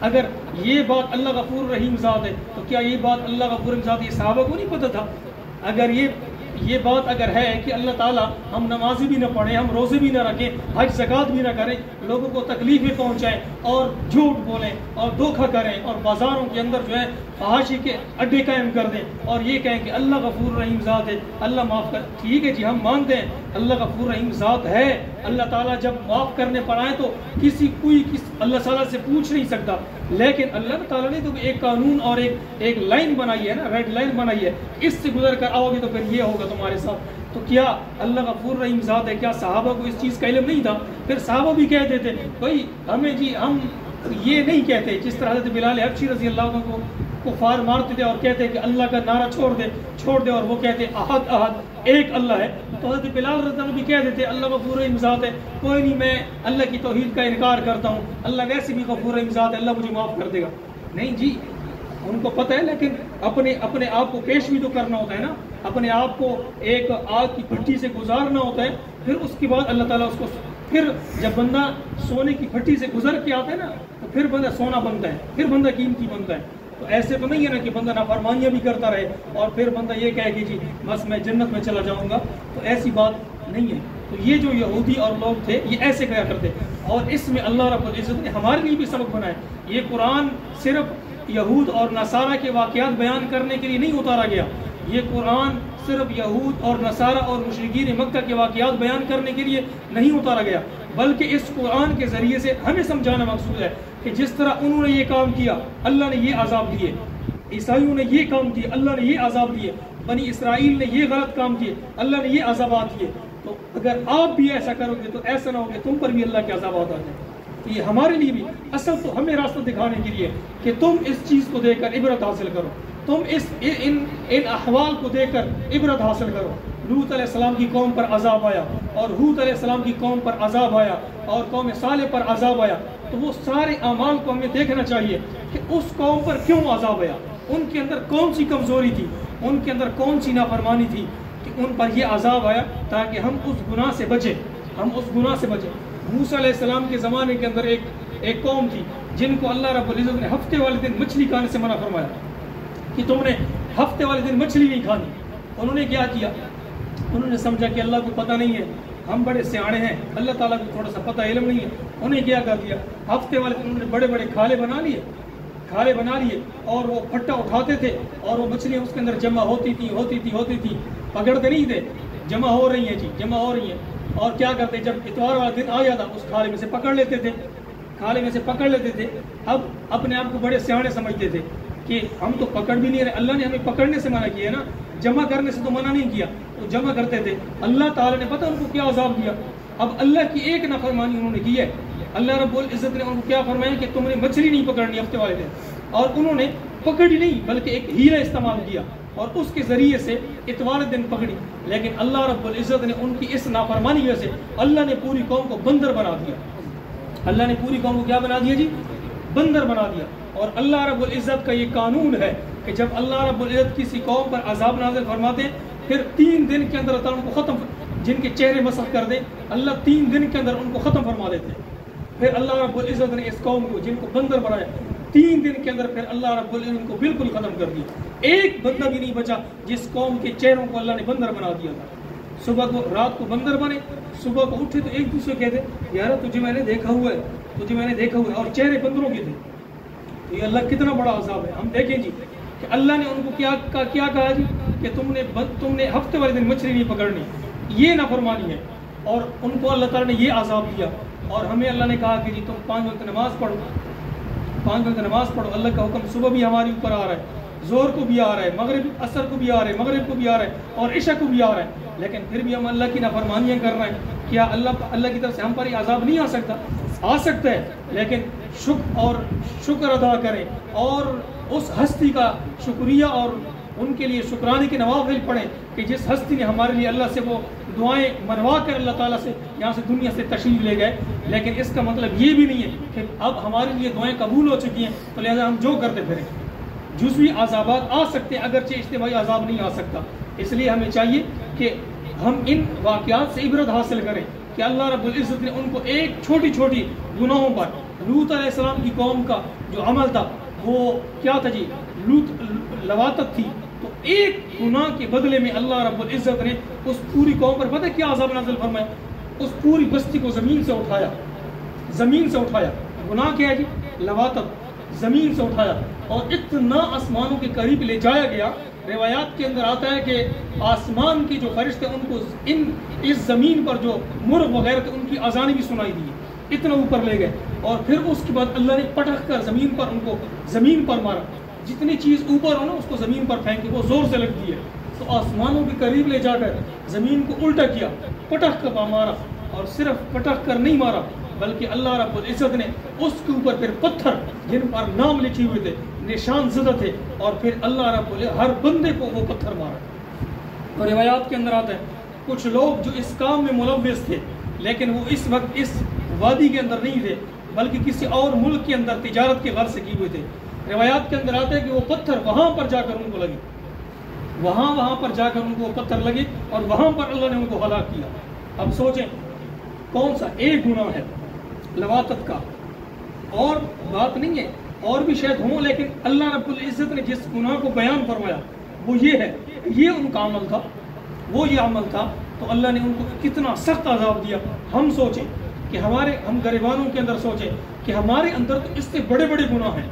اگر یہ بات اللہ غفور رحیم ذات ہے تو کیا یہ بات اللہ غفور رحیم ذات یہ صحابہ کو نہیں پتہ تھا؟ اگر یہ بات اگر ہے کہ اللہ تعالیٰ ہم نمازی بھی نہ پڑھیں، ہم روزے بھی نہ رکھیں، حج زکوٰۃ بھی نہ کریں، لوگوں کو تکلیفیں پہنچائیں اور جھوٹ بولیں اور دھوکہ کریں اور بازاروں کے اندر جو ہے فحاشی کے اڈے قائم کر دیں اور یہ کہیں کہ اللہ غفور رحیم ذات ہے، اللہ معاف کر، ٹھیک ہے جی ہم مانتے ہیں اللہ غفور رحیم ذات ہے، اللہ تعالیٰ جب معاف کرنے پر آئے تو کوئی اللہ تعالیٰ سے پوچھ نہیں سکتا، لیکن اللہ تعالیٰ نے تو ایک قانون اور ایک لائن بنائی ہے نا، ریڈ لائن بنائی ہے، اس سے گزر کر آؤ گے تو پھر یہ ہوگا تمہارے ساتھ۔ تو کیا اللہ غفور رحیم ذات ہے؟ کیا صحابہ کو اس چیز کا علم نہیں تھا؟ پھر صحابہ بھی کہہ دیتے بھائی ہمیں جی ہم یہ نہیں کہتے، جس طرح حضرت بلال حبشی رضی اللہ عنہ کو کفار مارتے تھے اور کہتے کہ اللہ کا نعرہ چھوڑ دے اور وہ کہتے احد احد ایک اللہ ہے، تو حضرت بلال رضی اللہ عنہ بھی کہہ دیتے اللہ غفور رحیم ذات ہے، کوئی نہیں میں اللہ کی توحید کا انکار کرتا ہوں، اللہ ویسے بھی غفور رحیم ذات ہے، اللہ مجھے معاف کر دے گا۔ نہیں جی، ان کو پتہ ہے، لیکن اپنے آپ کو پیش بھی تو کرنا ہوتا ہے نا، اپنے آپ کو ایک آگ کی بھٹی سے گزارنا ہوتا ہے، پھر اس کے بعد اللہ تعالیٰ اس کو، پھر جب بندہ سونے کی بھٹی سے گزر کے آتا ہے نا تو پھر بندہ سونا بنتا ہے، پھر بندہ قیمتی بنتا ہے۔ تو ایسے تو نہیں ہے نا کہ بندہ نافرمانیاں بھی کرتا رہے اور پھر بندہ یہ کہے کہ جی بس میں جنت میں چلا جاؤں گا، تو ایسی بات نہیں ہے۔ تو یہ جو یہودی اور لوگ تھے یہ ایسے کہا کرتے، اور اس میں اللہ رب العزت نے ہمارے لیے بھی سبق بنائے۔ یہ قرآن صرف یہود اور نصارہ کے واقعات بیان کرنے کے لیے نہیں اتارا گیا، یہ قرآن صرف یہود اور نصارہ اور مشرکین مکہ کے واقعات بیان کرنے کے لیے نہیں اتارا گیا، بلکہ اس قرآن کے ذریعے سے ہمیں سمجھانا مقصود ہے کہ جس طرح انہوں نے یہ کام کیا اللہ نے یہ عذاب دیے، عیسائیوں نے یہ کام کیے اللہ نے یہ عذاب دیے، بنی اسرائیل نے یہ غلط کام کیے اللہ نے یہ عذابات دیے، تو اگر آپ بھی ایسا کرو گے تو ایسا نہ ہو کہ تم پر بھی اللہ کے عذابات آ جائیں۔ یہ ہمارے لیے بھی اصل تو ہمیں راستہ دکھانے کے لیے کہ تم اس چیز کو دیکھ کر عبرت حاصل کرو، تم ان احوال کو دیکھ کر عبرت حاصل کرو۔ لوط علیہ السلام کی قوم پر عذاب آیا اور ہود علیہ السلام کی قوم پر عذاب آیا اور قوم صالح پر عذاب آیا، تو وہ سارے اعمال کو ہمیں دیکھنا چاہیے کہ اس قوم پر کیوں عذاب آیا، ان کے اندر کون سی کمزوری تھی، ان کے اندر کون سی نافرمانی تھی کہ ان پر یہ عذاب آیا، تاکہ ہم اس گناہ سے بچیں، موسیٰ علیہ السلام کے زمانے کے اندر ایک قوم تھی جن کو اللہ رب العزت نے ہفتے والے دن مچھلی کھانے سے منع فرمایا کہ تم نے ہفتے والے دن مچھلی نہیں کھانی۔ انہوں نے کیا کیا؟ انہوں نے سمجھا کہ اللہ کو پتہ نہیں ہے ہم بڑے سیانے ہیں، اللہ تعالیٰ کو تھوڑا سا پتہ علم نہیں ہے، انہیں کیا کر دیا ہفتے والے انہوں نے بڑے بڑے کھالے بنا لیے اور وہ پھٹا اٹھاتے تھے اور وہ مچھلیاں اس کے اندر جمع ہوتی تھی، پکڑتے نہیں تھے، جمع ہو رہی ہیں اور کیا کرتے جب اتوار والا دن آ جاتا اس کھالے میں سے پکڑ لیتے تھے۔ اب اپنے آپ کو بڑے سیانے سمجھتے تھے کہ ہم تو پکڑ بھی نہیں رہے، اللہ نے ہمیں پکڑنے سے منع کیا ہے نا، جمع کرنے سے تو منع نہیں کیا، تو جمع کرتے تھے۔ اللہ تعالیٰ نے پتہ ان کو کیا عذاب دیا، اب اللہ کی ایک نافرمانی انہوں نے کی ہے، اللہ رب العزت نے ان کو کیا فرمایا کہ تم نے مچھلی نہیں پکڑنی ہفتے والے دن، اور انہوں نے پکڑی نہیں بلکہ ایک ہیرا استعمال کیا اور اس کے ذریعے سے اتوار دن پکڑی، لیکن اللہ رب العزت نے ان کی اس نافرمانی کی وجہ سے اللہ نے پوری قوم کو بندر بنا دیا۔ اللہ نے پوری قوم کو کیا بنا دیا جی؟ بندر بنا دیا۔ اور اللہ رب العزت کا یہ قانون ہے کہ جب اللہ رب العزت کسی قوم پر عذاب نازل فرماتے ہیں پھر 3 دن کے اندر اللہ تعالیٰ ان کو ختم، جن کے چہرے مسخ کر دے اللہ 3 دن کے اندر ان کو ختم فرما دیتے ہیں۔ پھر اللہ رب العزت نے اس قوم کو جن کو بندر بنایا 3 دن کے اندر پھر اللہ رب العزت ان کو بالکل ختم کر دیا، ایک بندہ بھی نہیں بچا جس قوم کے چہروں کو اللہ نے بندر بنا دیا تھا۔ صبح کو رات کو بندر بنے، صبح کو اٹھے تو ایک دوسرے کہتے یار تجھے میں نے دیکھا ہوا ہے اور چہرے بندروں کے تھے۔ تو یہ اللہ کتنا بڑا عذاب ہے۔ ہم دیکھیں جی کہ اللہ نے ان کو کیا کہا جی کہ تم نے ہفتے والے دن مچھلی نہیں پکڑنی، یہ نافرمانی ہے، اور ان کو اللہ تعالیٰ نے یہ عذاب دیا۔ اور ہمیں اللہ نے کہا کہ جی تم 5 وقت نماز پڑھو، اللہ کا حکم صبح بھی ہمارے اوپر آ رہا ہے، ظہر کو بھی آ رہا ہے، مغرب عصر کو بھی آ رہا ہے، مغرب کو بھی آ رہا ہے اور عشاء کو بھی آ رہا ہے، لیکن پھر بھی ہم اللہ کی نافرمانیاں کر رہے ہیں۔ کیا اللہ کی طرف سے ہم پر یہ عذاب نہیں آ سکتا ہے، لیکن شکر ادا کریں اور اس ہستی کا شکریہ اور ان کے لیے شکرانے کے نوافل پڑھیں کہ جس ہستی نے ہمارے لیے اللہ سے وہ دعائیں منوا کر اللہ تعالیٰ سے یہاں سے دنیا سے تشریف لے گئے، لیکن اس کا مطلب یہ بھی نہیں ہے کہ اب ہمارے لیے دعائیں قبول ہو چکی ہیں تو لہٰذا ہم جو کرتے پھریں۔ جزوی عذابات آ سکتے ہیں اگرچہ اجتماعی عذاب نہیں آ سکتا، اس لیے ہمیں چاہیے کہ ہم ان واقعات سے عبرت حاصل کریں کہ اللہ رب العزت نے ان کو ایک چھوٹی گناہوں پر، لوط علیہ السلام کی قوم کا جو عمل تھا وہ کیا تھا جی؟ لواطت تھی، تو ایک گناہ کے بدلے میں اللہ رب العزت نے اس پوری قوم پر پتہ کیا عذاب نازل فرمایا؟ اس پوری بستی کو زمین سے اٹھایا۔ گناہ کیا ہے جی؟ لواطت، زمین سے اٹھایا اور اتنا آسمانوں کے قریب لے جایا گیا۔ روایات کے اندر آتا ہے کہ آسمان کی جو فرشتے ان کو اس زمین پر جو مرغ وغیرہ تھے ان کی اذانیں بھی سنائی دی، اتنا اوپر لے گئے، اور پھر اس کے بعد اللہ نے پٹخ کر ان کو زمین پر مارا، جتنی چیز اوپر ہو نا اس کو زمین پر پھینکی، وہ زور سے لگتی ہے، تو آسمانوں کے قریب لے جا کر زمین کو الٹا کیا، پٹخ کر مارا، اور صرف پٹخ کر نہیں مارا بلکہ اللہ رب العزت نے اس کے اوپر پھر پتھر جن پر نام لکھے ہوئے تھے، نشان زدہ تھے، اور پھر اللہ رب العزت ہر بندے کو وہ پتھر مارا۔ اور روایات کے اندر آتا ہے کچھ لوگ جو اس کام میں ملوث تھے لیکن وہ اس وقت اس وادی کے اندر نہیں تھے بلکہ کسی اور ملک کے اندر تجارت کے غرض سے کیے ہوئے تھے۔ روایات کے اندر آتا ہے کہ وہ پتھر وہاں پر جا کر ان کو لگے، وہاں پر جا کر ان کو وہ پتھر لگے اور وہاں پر اللہ نے ان کو ہلاک کیا۔ اب سوچیں کون سا ایک گناہ ہے لواطت کا، اور بات نہیں ہے اور بھی شاید ہوں، لیکن اللہ رب العزت نے جس گناہ کو بیان فرمایا وہ یہ ہے، یہ ان کا عمل تھا، وہ یہ عمل تھا، تو اللہ نے ان کو کتنا سخت عذاب دیا۔ ہم سوچیں کہ ہم گریبانوں کے اندر سوچیں کہ ہمارے اندر تو اس سے بڑے گناہ ہیں،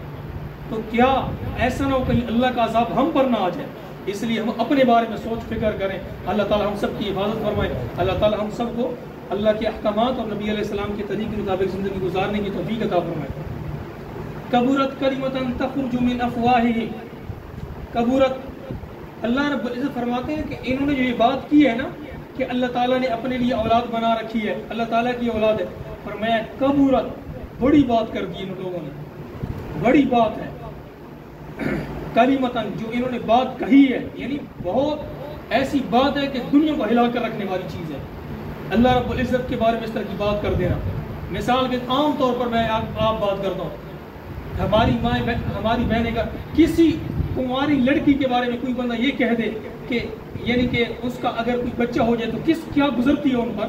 تو کیا ایسا نہ ہو کہیں اللہ کا عذاب ہم پر نہ آ جائے؟ اس لیے ہم اپنے بارے میں سوچ فکر کریں۔ اللہ تعالی ہم سب کی حفاظت فرمائے، اللہ تعالی ہم سب کو اللہ کے احکامات اور نبی علیہ السلام کے طریقے کے مطابق زندگی گزارنے کی توفیق عطا فرمائے۔ کبورت کلمۃ تخرج من افواہہم، کبورت، اللہ رب العزت فرماتے ہیں کہ انہوں نے جو یہ بات کی ہے نا کہ اللہ تعالیٰ نے اپنے لیے اولاد بنا رکھی ہے، اللہ تعالیٰ کی اولاد ہے، فرمایا کبورت، بڑی بات کر دی ان لوگوں نے، بڑی بات ہے، کلمۃ، جو انہوں نے بات کہی ہے، یعنی بہت ایسی بات ہے کہ دنیا کو ہلا کر رکھنے والی چیز ہے۔ اللہ رب العزت کے بارے میں اس طرح کی بات کر دینا، مثال کے عام طور پر میں آپ بات کرتا ہوں، ہماری بہنیں کا کسی کنواری لڑکی کے بارے میں کوئی بندہ یہ کہہ دے کہ یعنی کہ اس کا اگر کوئی بچہ ہو جائے تو کیا گزرتی ہے ان پر،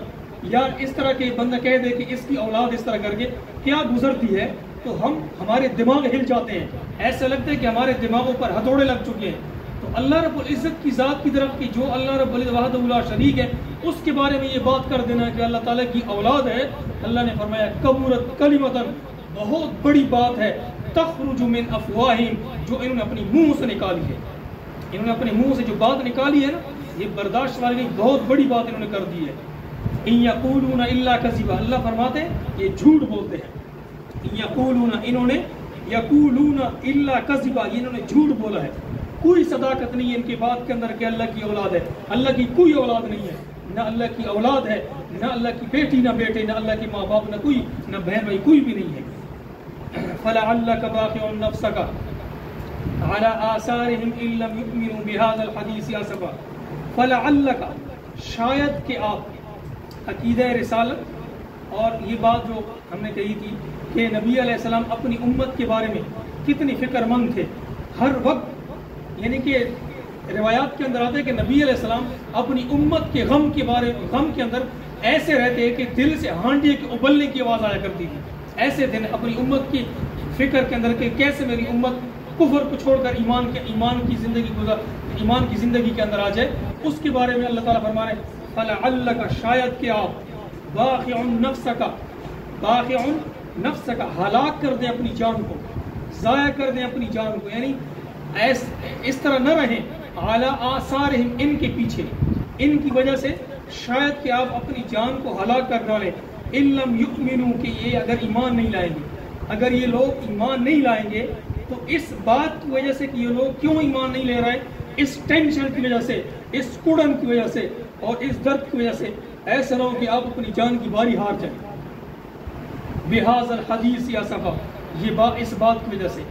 یا اس طرح کے بندہ کہہ دے کہ اس کی اولاد اس طرح کر کے کیا گزرتی ہے، تو ہمارے دماغ ہل جاتے ہیں، ایسا لگتا ہے کہ ہمارے دماغوں پر ہتھوڑے لگ چکے ہیں۔ تو اللہ رب العزت کی ذات کی طرف کی جو اللہ رب العزت وحدہ لا شریک ہے، اس کے بارے میں یہ بات کر دینا کہ اللہ تعالیٰ کی اولاد ہے، اللہ نے فرمایا کبرت کلمتن، بہت بڑی بات ہے، تخرج من افواہہم، جو انہوں نے اپنی منہ سے نکالی ہے، انہوں نے اپنے منہ سے جو بات نکالی ہے نا، یہ برداشت والی نہیں، بہت بڑی بات انہوں نے کر دی ہے۔ ان یقولون الا کذبا، اللہ فرماتے ہیں یہ جھوٹ بولتے ہیں، ان یقولون، انہوں نے یقولون الا کذبا، یہ انہوں نے جھوٹ بولا ہے، کوئی صداقت نہیں ہے ان کی بات کے اندر کہ اللہ کی اولاد ہے، اللہ کی کوئی اولاد نہیں ہے، نہ اللہ کی اولاد ہے، نہ اللہ کی بیٹی نہ بیٹے، نہ اللہ کے ماں باپ، نہ کوئی، نہ بہن بھائی، کوئی بھی نہیں ہے۔ فلعلک باخع نفسک علی آثارہم ان لم یؤمنوا بہذا الحدیث اسفا، فلعلک، شاید کہ آپ، عقیدہ رسالت اور یہ بات جو ہم نے کہی تھی کہ نبی علیہ السلام اپنی امت کے بارے میں کتنی فکر مند تھے، ہر وقت، یعنی کہ روایات کے اندر آتے ہیں کہ نبی علیہ السلام اپنی امت کے غم کے اندر ایسے رہتے کہ دل سے ہانڈی کے ابلنے کی آواز آیا کرتی تھی، ایسے دن اپنی امت کی فکر کے اندر کہ کیسے میری امت کفر کو چھوڑ کر ایمان کی زندگی کے اندر آ جائے، اس کے بارے میں اللہ تعالیٰ فرما رہے ہیں فلعلک، شاید کہ آپ باخع نفسک، ہلاک کر دیں اپنی جان کو، ضائع کر دیں اپنی جان کو، یعنی اس طرح نہ رہیں علی آثارہم، ان کے پیچھے، ان کی وجہ سے شاید کہ آپ اپنی جان کو ہلاک کر ڈالیں، ان لم یؤمنوا، کہ یہ اگر ایمان نہیں لائیں گے، اگر یہ لوگ ایمان نہیں لائیں گے تو اس بات کی وجہ سے کہ یہ لوگ کیوں ایمان نہیں لے رہے، اس ٹینشن کی وجہ سے، اس کڑن کی وجہ سے اور اس درد کی وجہ سے ایسا نہ ہو کہ آپ اپنی جان کی باری ہار جائیں بہذا الحدیث یا صفا، اس بات کی وجہ سے۔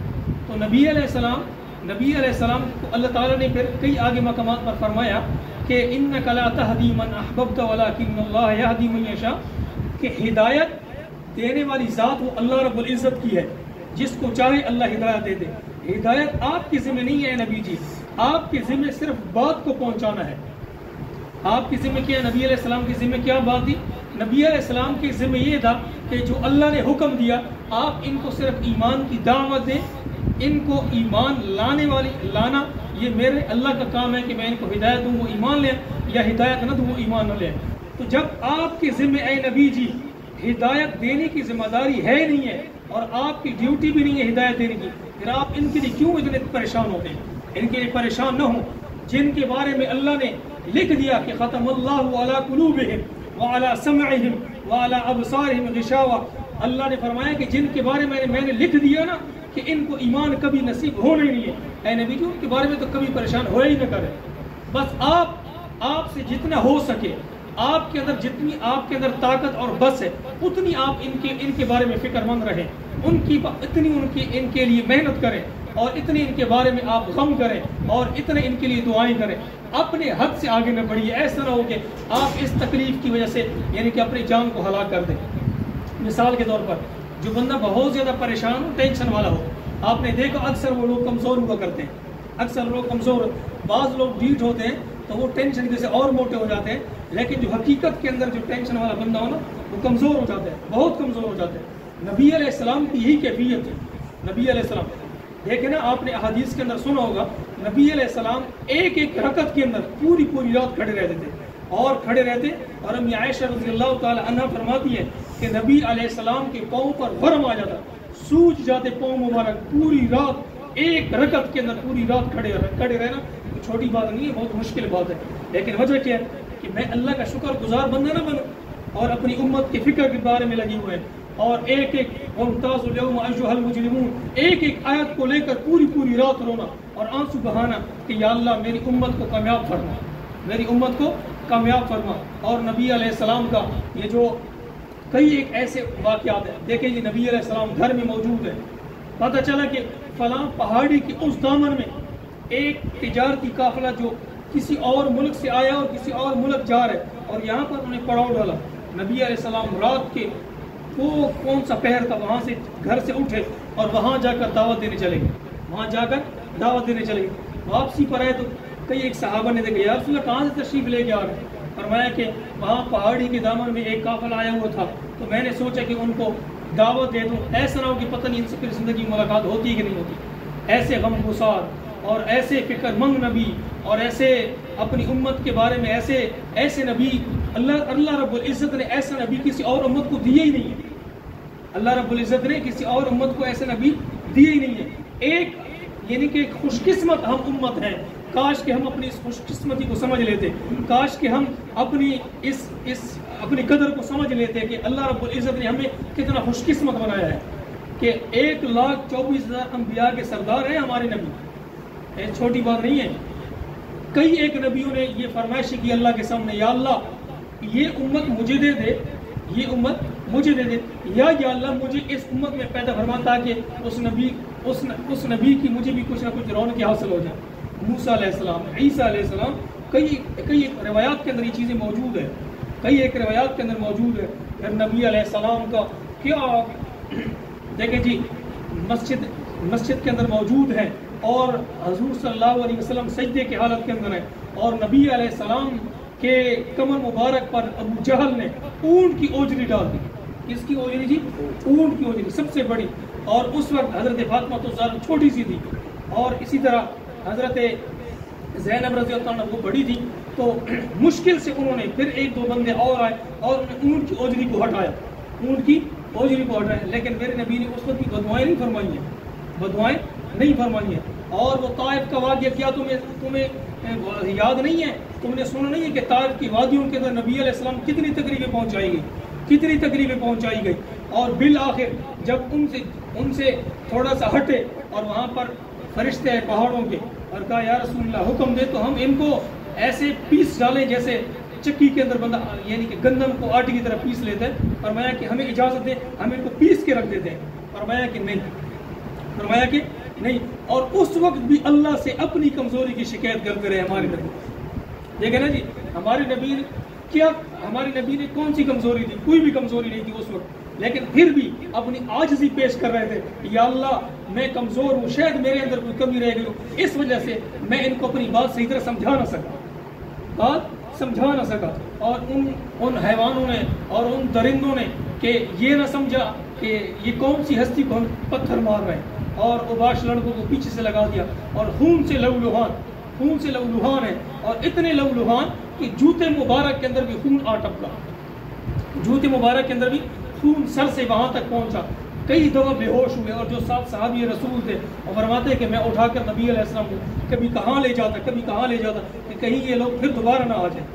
تو نبی علیہ السلام کو اللہ تعالیٰ نے پھر کئی آگے مقامات پر فرمایا کہ انک لا تہدی من احببت ولکن اللہ یہدی من یشاء، کہ ہدایت دینے والی ذات وہ اللہ رب العزت کی ہے، جس کو چاہے اللہ ہدایت دے دے، ہدایت آپ کی ذمہ نہیں ہے نبی جی، آپ کے ذمہ صرف بات کو پہنچانا ہے۔ آپ کی ذمہ کیا، نبی علیہ السلام کی ذمہ کیا بات تھی؟ نبی علیہ السلام کی ذمہ یہ تھا کہ جو اللہ نے حکم دیا آپ ان کو صرف ایمان کی دعوت دیں، ان کو ایمان لانا یہ میرے اللہ کا کام ہے کہ میں ان کو ہدایت دوں وہ ایمان لیں، یا ہدایت نہ دوں وہ ایمان نہ لیں۔ تو جب آپ کی ذمہ اے نبی جی ہدایت دینے کی ذمہ داری ہے نہیں ہے اور آپ کی ڈیوٹی بھی نہیں ہے ہدایت دینے کی، پھر آپ ان کے لیے کیوں اتنے پریشان ہوتے ہیں؟ ان کے لیے پریشان نہ ہوں جن کے بارے میں اللہ نے لکھ دیا کہ ختم اللہ علی قلوبہم وعلی سمعہم وعلی ابصارہم غشاوہ، اللہ نے فرمایا کہ جن کے بارے میں نے لکھ دیا نا کہ ان کو ایمان کبھی نصیب ہونا ہی نہیں ہے، اے نبی جی ان کے بارے میں تو کبھی پریشان ہو ہی نہ کرے، بس آپ سے جتنا ہو سکے، آپ کے اندر جتنی آپ کے اندر طاقت اور بس ہے اتنی آپ ان کے بارے میں فکر مند رہیں، اتنی ان کے لیے محنت کریں اور اتنے ان کے بارے میں آپ غم کریں اور اتنے ان کے لیے دعائیں کریں، اپنے حد سے آگے نہ بڑھیے، ایسا نہ ہو کہ آپ اس تکلیف کی وجہ سے یعنی کہ اپنی جان کو ہلاک کر دیں۔ مثال کے طور پر جو بندہ بہت زیادہ پریشان ہو، ٹینشن والا ہو، آپ نے دیکھا اکثر وہ لوگ کمزور ہوا کرتے ہیں، اکثر لوگ کمزور، بعض لوگ ڈھیٹ ہوتے ہیں تو وہ ٹینشن کی وجہ سے اور موٹے ہو جاتے ہیں، لیکن جو حقیقت کے اندر جو ٹینشن والا بندہ ہو نا وہ کمزور ہو جاتا ہے، بہت کمزور ہو جاتا ہے۔ نبی علیہ السلام کی یہی کیفیت ہے، نبی علیہ السلام دیکھیں نا، آپ نے احادیث کے اندر سنا ہوگا نبی علیہ السلام ایک رکعت کے اندر پوری رات کھڑے رہتے تھے اور امی عائشہ رضی اللہ تعالی عنہ فرماتی ہے کہ نبی علیہ السلام کے پاؤں پر ورم آ جاتا، سوج جاتے پاؤں مبارک، پوری رات ایک رکعت کے اندر پوری رات کھڑے رہنا چھوٹی بات نہیں ہے، بہت مشکل بات ہے، لیکن وجہ کیا ہے کہ میں اللہ کا شکر گزار بندہ نہ بنوں اور اپنی امت کے فکر کے بارے میں لگی ہوئے ہیں اور ایک وَامْتَازُوا الْيَوْمَ أَيُّهَا الْمُجْرِمُونَ ایک آیت کو لے کر پوری رات رونا اور آنسو بہانا کہ یا اللہ میری امت کو کامیاب فرما، میری امت کو کامیاب فرما۔ اور نبی علیہ السلام کا یہ جو کئی ایک ایسے واقعات ہیں، دیکھیں یہ نبی علیہ السلام گھر میں موجود ہے، پتہ چلا کہ فلاں پہاڑی کے اس دامن میں ایک تجارتی قافلہ جو کسی اور ملک سے آیا اور کسی اور ملک جا رہے اور یہاں پر انہیں پڑاؤ ڈالا۔ نبی علیہ السلام رات کے وہ کون سا پہر تھا وہاں سے گھر سے اٹھے اور وہاں جا کر دعوت دینے چلے گئے، واپسی پر آئے تو کئی ایک صحابہ نے دیکھا یا رسول اللہ کہاں سے تشریف لے کے آ رہے ہیں؟ فرمایا کہ وہاں پہاڑی کے دامن میں ایک قافلہ آیا ہوا تھا تو میں نے سوچا کہ ان کو دعوت دے دوں، ایسا نہ ہو کہ پتہ نہیں ان سے پھر زندگی ملاقات ہوتی ہے کہ نہیں ہوتی۔ ایسے غم گسار اور ایسے فکر مند نبی اور ایسے اپنی امت کے بارے میں ایسے نبی اللہ رب العزت نے ایسا نبی کسی اور امت کو دیا ہی نہیں ہے. اللہ رب العزت نے کسی اور امت کو ایسا نبی دیا ہی نہیں ہے. ایک یعنی کہ ایک خوش قسمت ہم امت ہیں. کاش کہ ہم اپنی اس خوش قسمتی کو سمجھ لیتے, کاش کہ ہم اپنی اپنی قدر کو سمجھ لیتے کہ اللہ رب العزت نے ہمیں کتنا خوش قسمت بنایا ہے کہ 1,24,000 انبیاء کے سردار ہیں ہمارے نبی. یہ چھوٹی بات نہیں ہے. کئی ایک نبیوں نے یہ فرمائش کی اللہ کے سامنے, یا اللہ یہ امت مجھے دے دے, یہ امت مجھے دے دے, یا اللہ مجھے اس امت میں پیدا فرما تاکہ اس نبی کی مجھے بھی کچھ نہ کچھ رونق حاصل ہو جائے. موسیٰ علیہ السلام, عیسیٰ علیہ السلام, کئی روایات کے اندر یہ چیزیں موجود ہیں, کئی ایک روایات کے اندر موجود ہے. پھر نبی علیہ السلام کا کیا دیکھیں جی, مسجد کے اندر موجود ہے اور حضور صلی اللہ علیہ وسلم سجدے کی حالت کے اندر ہے, اور نبی علیہ السلام کے کمر مبارک پر ابو جہل نے اونٹ کی اوجری ڈال دی. کس کی اوجری جی؟ اونٹ کی اوجری, سب سے بڑی. اور اس وقت حضرت فاطمہ تو زیادہ چھوٹی سی تھی, اور اسی طرح حضرت زینب رضی اللہ عنہ وہ بڑی تھی. تو مشکل سے انہوں نے, پھر ایک دو بندے اور آئے اور انہوں نے اونٹ کی اوجری کو ہٹایا, اونٹ کی اوجری کو ہٹایا. لیکن میرے نبی نے اس وقت بھی بدوائیں نہیں فرمائی ہیں, بدوائیں نہیں فرمائی ہیں. اور وہ طائف کا واقعہ کیا تمہیں یاد نہیں ہے؟ تم نے سنا نہیں ہے کہ طائف کی وادیوں کے اندر نبی علیہ السلام کتنی تقریبیں پہنچائی گئی, کتنی تقریبیں پہنچائی گئی. اور بالآخر جب ان سے تھوڑا سا ہٹے اور وہاں پر فرشتے ہیں پہاڑوں کے, اور کہا یا رسول اللہ حکم دے تو ہم ان کو ایسے پیس ڈالیں جیسے چکی کے اندر بندہ یعنی کہ گندم کو آٹے کی طرح پیس لیتے ہیں. فرمایا کہ ہمیں اجازت دے, ہم ان کو پیس کے رکھ دیتے ہیں. فرمایا کہ نہیں, فرمایا کہ نہیں. اور اس وقت بھی اللہ سے اپنی کمزوری کی شکایت کرتے رہے ہمارے نبی. دیکھیں نا جی, ہمارے نبی نے کون سی کمزوری تھی؟ کوئی بھی کمزوری نہیں تھی اس وقت, لیکن پھر بھی اپنی عاجزی پیش کر رہے تھے. یا اللہ میں کمزور ہوں, شاید میرے اندر کوئی کمی رہ گئی ہو, اس وجہ سے میں ان کو اپنی بات صحیح طرح سمجھا نہ سکا. اور ان حیوانوں نے اور ان درندوں نے کہ یہ نہ سمجھا کہ یہ کون سی ہستی کو ہم پتھر مار رہے ہیں, اور اوباش لڑکوں کو پیچھے سے لگا دیا, اور خون سے لہولہان ہے, اور اتنے لہولہان کہ جوتے مبارک کے اندر بھی خون آ ٹپکا, جوتے مبارک کے اندر بھی خون سر سے وہاں تک پہنچا. کئی دفعہ بے ہوش ہوئے, اور جو 7 صحابی رسول تھے اور فرماتے کہ میں اٹھا کر نبی علیہ السلام کو کبھی کہاں لے جاتا کہ کہیں یہ لوگ پھر دوبارہ نہ آ جائیں.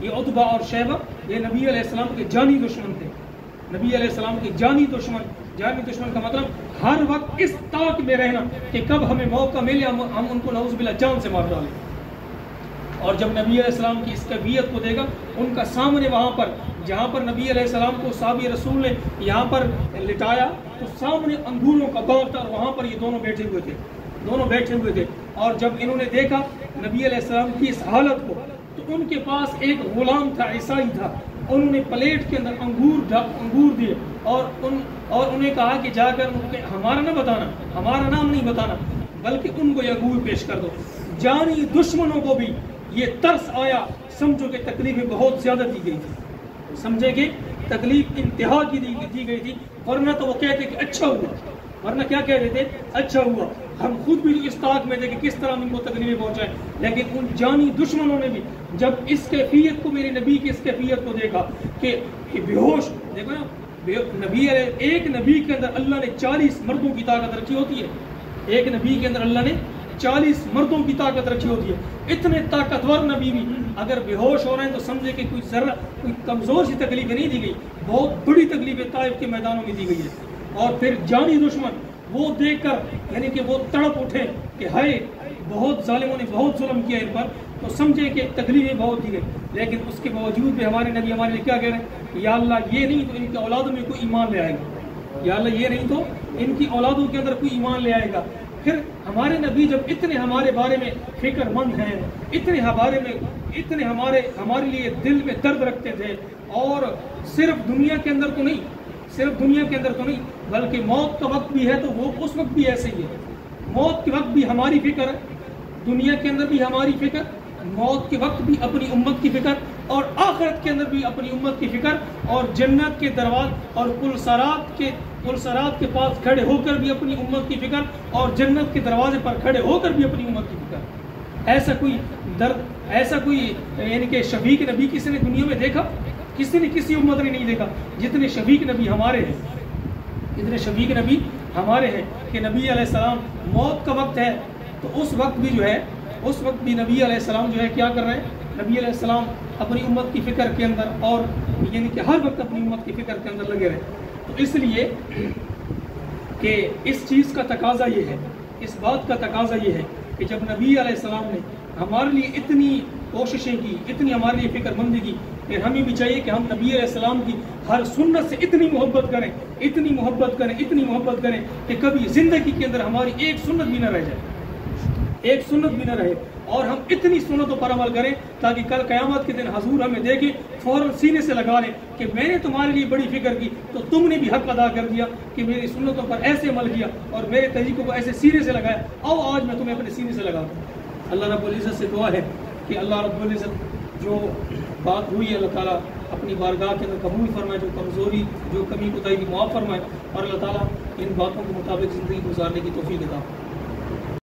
یہ عتبہ اور شیبہ یہ نبی علیہ السلام کے جانی دشمن تھے, نبی علیہ السلام کے جانی دشمن کا مطلب ہر وقت اس طاق میں رہنا کہ کب ہمیں موقع ملے ہم ان کو نعوذ باللہ جان سے مار ڈالیں. اور جب نبی علیہ السلام کی اس کیفیت کو دیکھا, ان کا سامنے وہاں پر جہاں پر نبی علیہ السلام کو صحابی رسول نے یہاں پر لٹایا تو سامنے انگوروں کا باغ تھا, اور وہاں پر یہ دونوں بیٹھے ہوئے تھے. اور جب انہوں نے دیکھا نبی علیہ السلام کی اس حالت کو تو ان کے پاس ایک غلام تھا, عیسائی تھا. انہوں نے پلیٹ کے اندر انگور دیے اور انہیں کہا کہ جا کر ہمارا نہ بتانا, ہمارا نام نہیں بتانا, بلکہ ان کو یہ انگور پیش کر دو. جانی دشمنوں کو بھی یہ ترس آیا, سمجھو کہ تکلیفیں بہت زیادہ دی گئی تھی, سمجھے کہ تکلیف انتہا کی دی گئی تھی. ورنہ تو وہ کہتے کہ اچھا ہوا, ورنہ کیا کہہ رہے تھے؟ اچھا ہوا. ہم خود بھی اس طاق میں تھے کہ کس طرح ہم ان کو تکلیفیں پہنچائیں, لیکن ان جانی دشمنوں نے بھی جب اس کیفیت کو, میرے نبی کی اس کیفیت کو دیکھا کہ بے ہوش, دیکھو نا نبی, ایک نبی کے اندر اللہ نے 40 مردوں کی طاقت رکھی ہوتی ہے, ایک نبی کے اندر اللہ نے 40 مردوں کی طاقت رکھی ہوتی ہے. اتنے طاقتور نبی بھی اگر بے ہوش ہو رہے ہیں تو سمجھے کہ کوئی کمزور سی تکلیفیں نہیں دی گئی, بہت بڑی تکلیفیں طائف کے میدانوں میں دی گئی ہے. اور پھر جانی دشمن وہ دیکھ کر یعنی کہ وہ تڑپ اٹھے کہ ہائے بہت ظالموں نے بہت ظلم کیا ان پر, تو سمجھے کہ تکلیفیں بہت دی گئی. لیکن اس کے باوجود بھی ہمارے نبی ہمارے لیے کیا کہہ رہے ہیں؟ یا اللہ یہ نہیں تو ان کی اولادوں میں کوئی ایمان لے آئے گا, یا اللہ یہ نہیں تو ان کی اولادوں کے اندر کوئی ایمان لے آئے گا. پھر ہمارے نبی جب اتنے ہمارے بارے میں فکر مند ہیں, اتنے ہمارے لیے دل میں درد رکھتے تھے, اور صرف دنیا کے اندر تو نہیں بلکہ موت کا وقت بھی ہے تو وہ اس وقت بھی ایسے ہی ہے. موت کے وقت بھی ہماری فکر ہے, دنیا کے اندر بھی ہماری فکر, موت کے وقت بھی اپنی امت کی فکر, اور آخرت کے اندر بھی اپنی امت کی فکر, اور جنت کے دروازے اور پلسرات کے پاس کھڑے ہو کر بھی اپنی امت کی فکر, اور جنت کے دروازے پر کھڑے ہو کر بھی اپنی امت کی فکر. ایسا کوئی درد، ایسا کوئی یعنی کہ شفیق نبی کسی نے دنیا میں دیکھا؟ کسی نے کسی امت نے نہیں دیکھا جتنے شفیق نبی ہمارے ہیں، اتنے شفیق نبی ہمارے ہیں کہ نبی علیہ السلام موت کا وقت ہے تو اس وقت بھی جو ہے، اس وقت بھی نبی علیہ السلام جو ہے کیا کر رہے ہیں؟ نبی علیہ السلام اپنی امت کی فکر کے اندر، اور یعنی کہ ہر وقت اپنی امت کی فکر کے اندر لگے رہے. تو اس لیے کہ اس چیز کا تقاضا یہ ہے، اس بات کا تقاضا یہ ہے کہ جب نبی علیہ السلام نے ہمارے لیے اتنی کوششیں کی، اتنی ہمارے لیے فکر مندی کی، پھر ہمیں بھی چاہیے کہ ہم نبی علیہ السلام کی ہر سنت سے اتنی محبت کریں، اتنی محبت کریں، اتنی محبت کریں کہ کبھی زندگی کے اندر ہماری ایک سنت بھی نہ رہ جائے، ایک سنت بھی نہ رہے، اور ہم اتنی سنتوں پر عمل کریں تاکہ کل قیامت کے دن حضور ہمیں دیکھیں فوراً سینے سے لگا لیں کہ میں نے تمہارے لیے بڑی فکر کی تو تم نے بھی حق ادا کر دیا کہ میری سنتوں پر ایسے عمل کیا اور میرے طریقوں کو ایسے سینے سے لگایا، آؤ آج میں تمہیں اپنے سینے سے لگاتا ہوں. اللہ رب العزت سے دعا ہے کہ اللہ رب العزت جو بات ہوئی اللہ تعالیٰ اپنی بارگاہ کے اندر قبول فرمائے، جو کمزوری جو کمی کوتاہی کی معاف فرمائے، اور اللہ تعالیٰ ان باتوں کے مطابق زندگی گزارنے کی توفیق عطا فرمائے.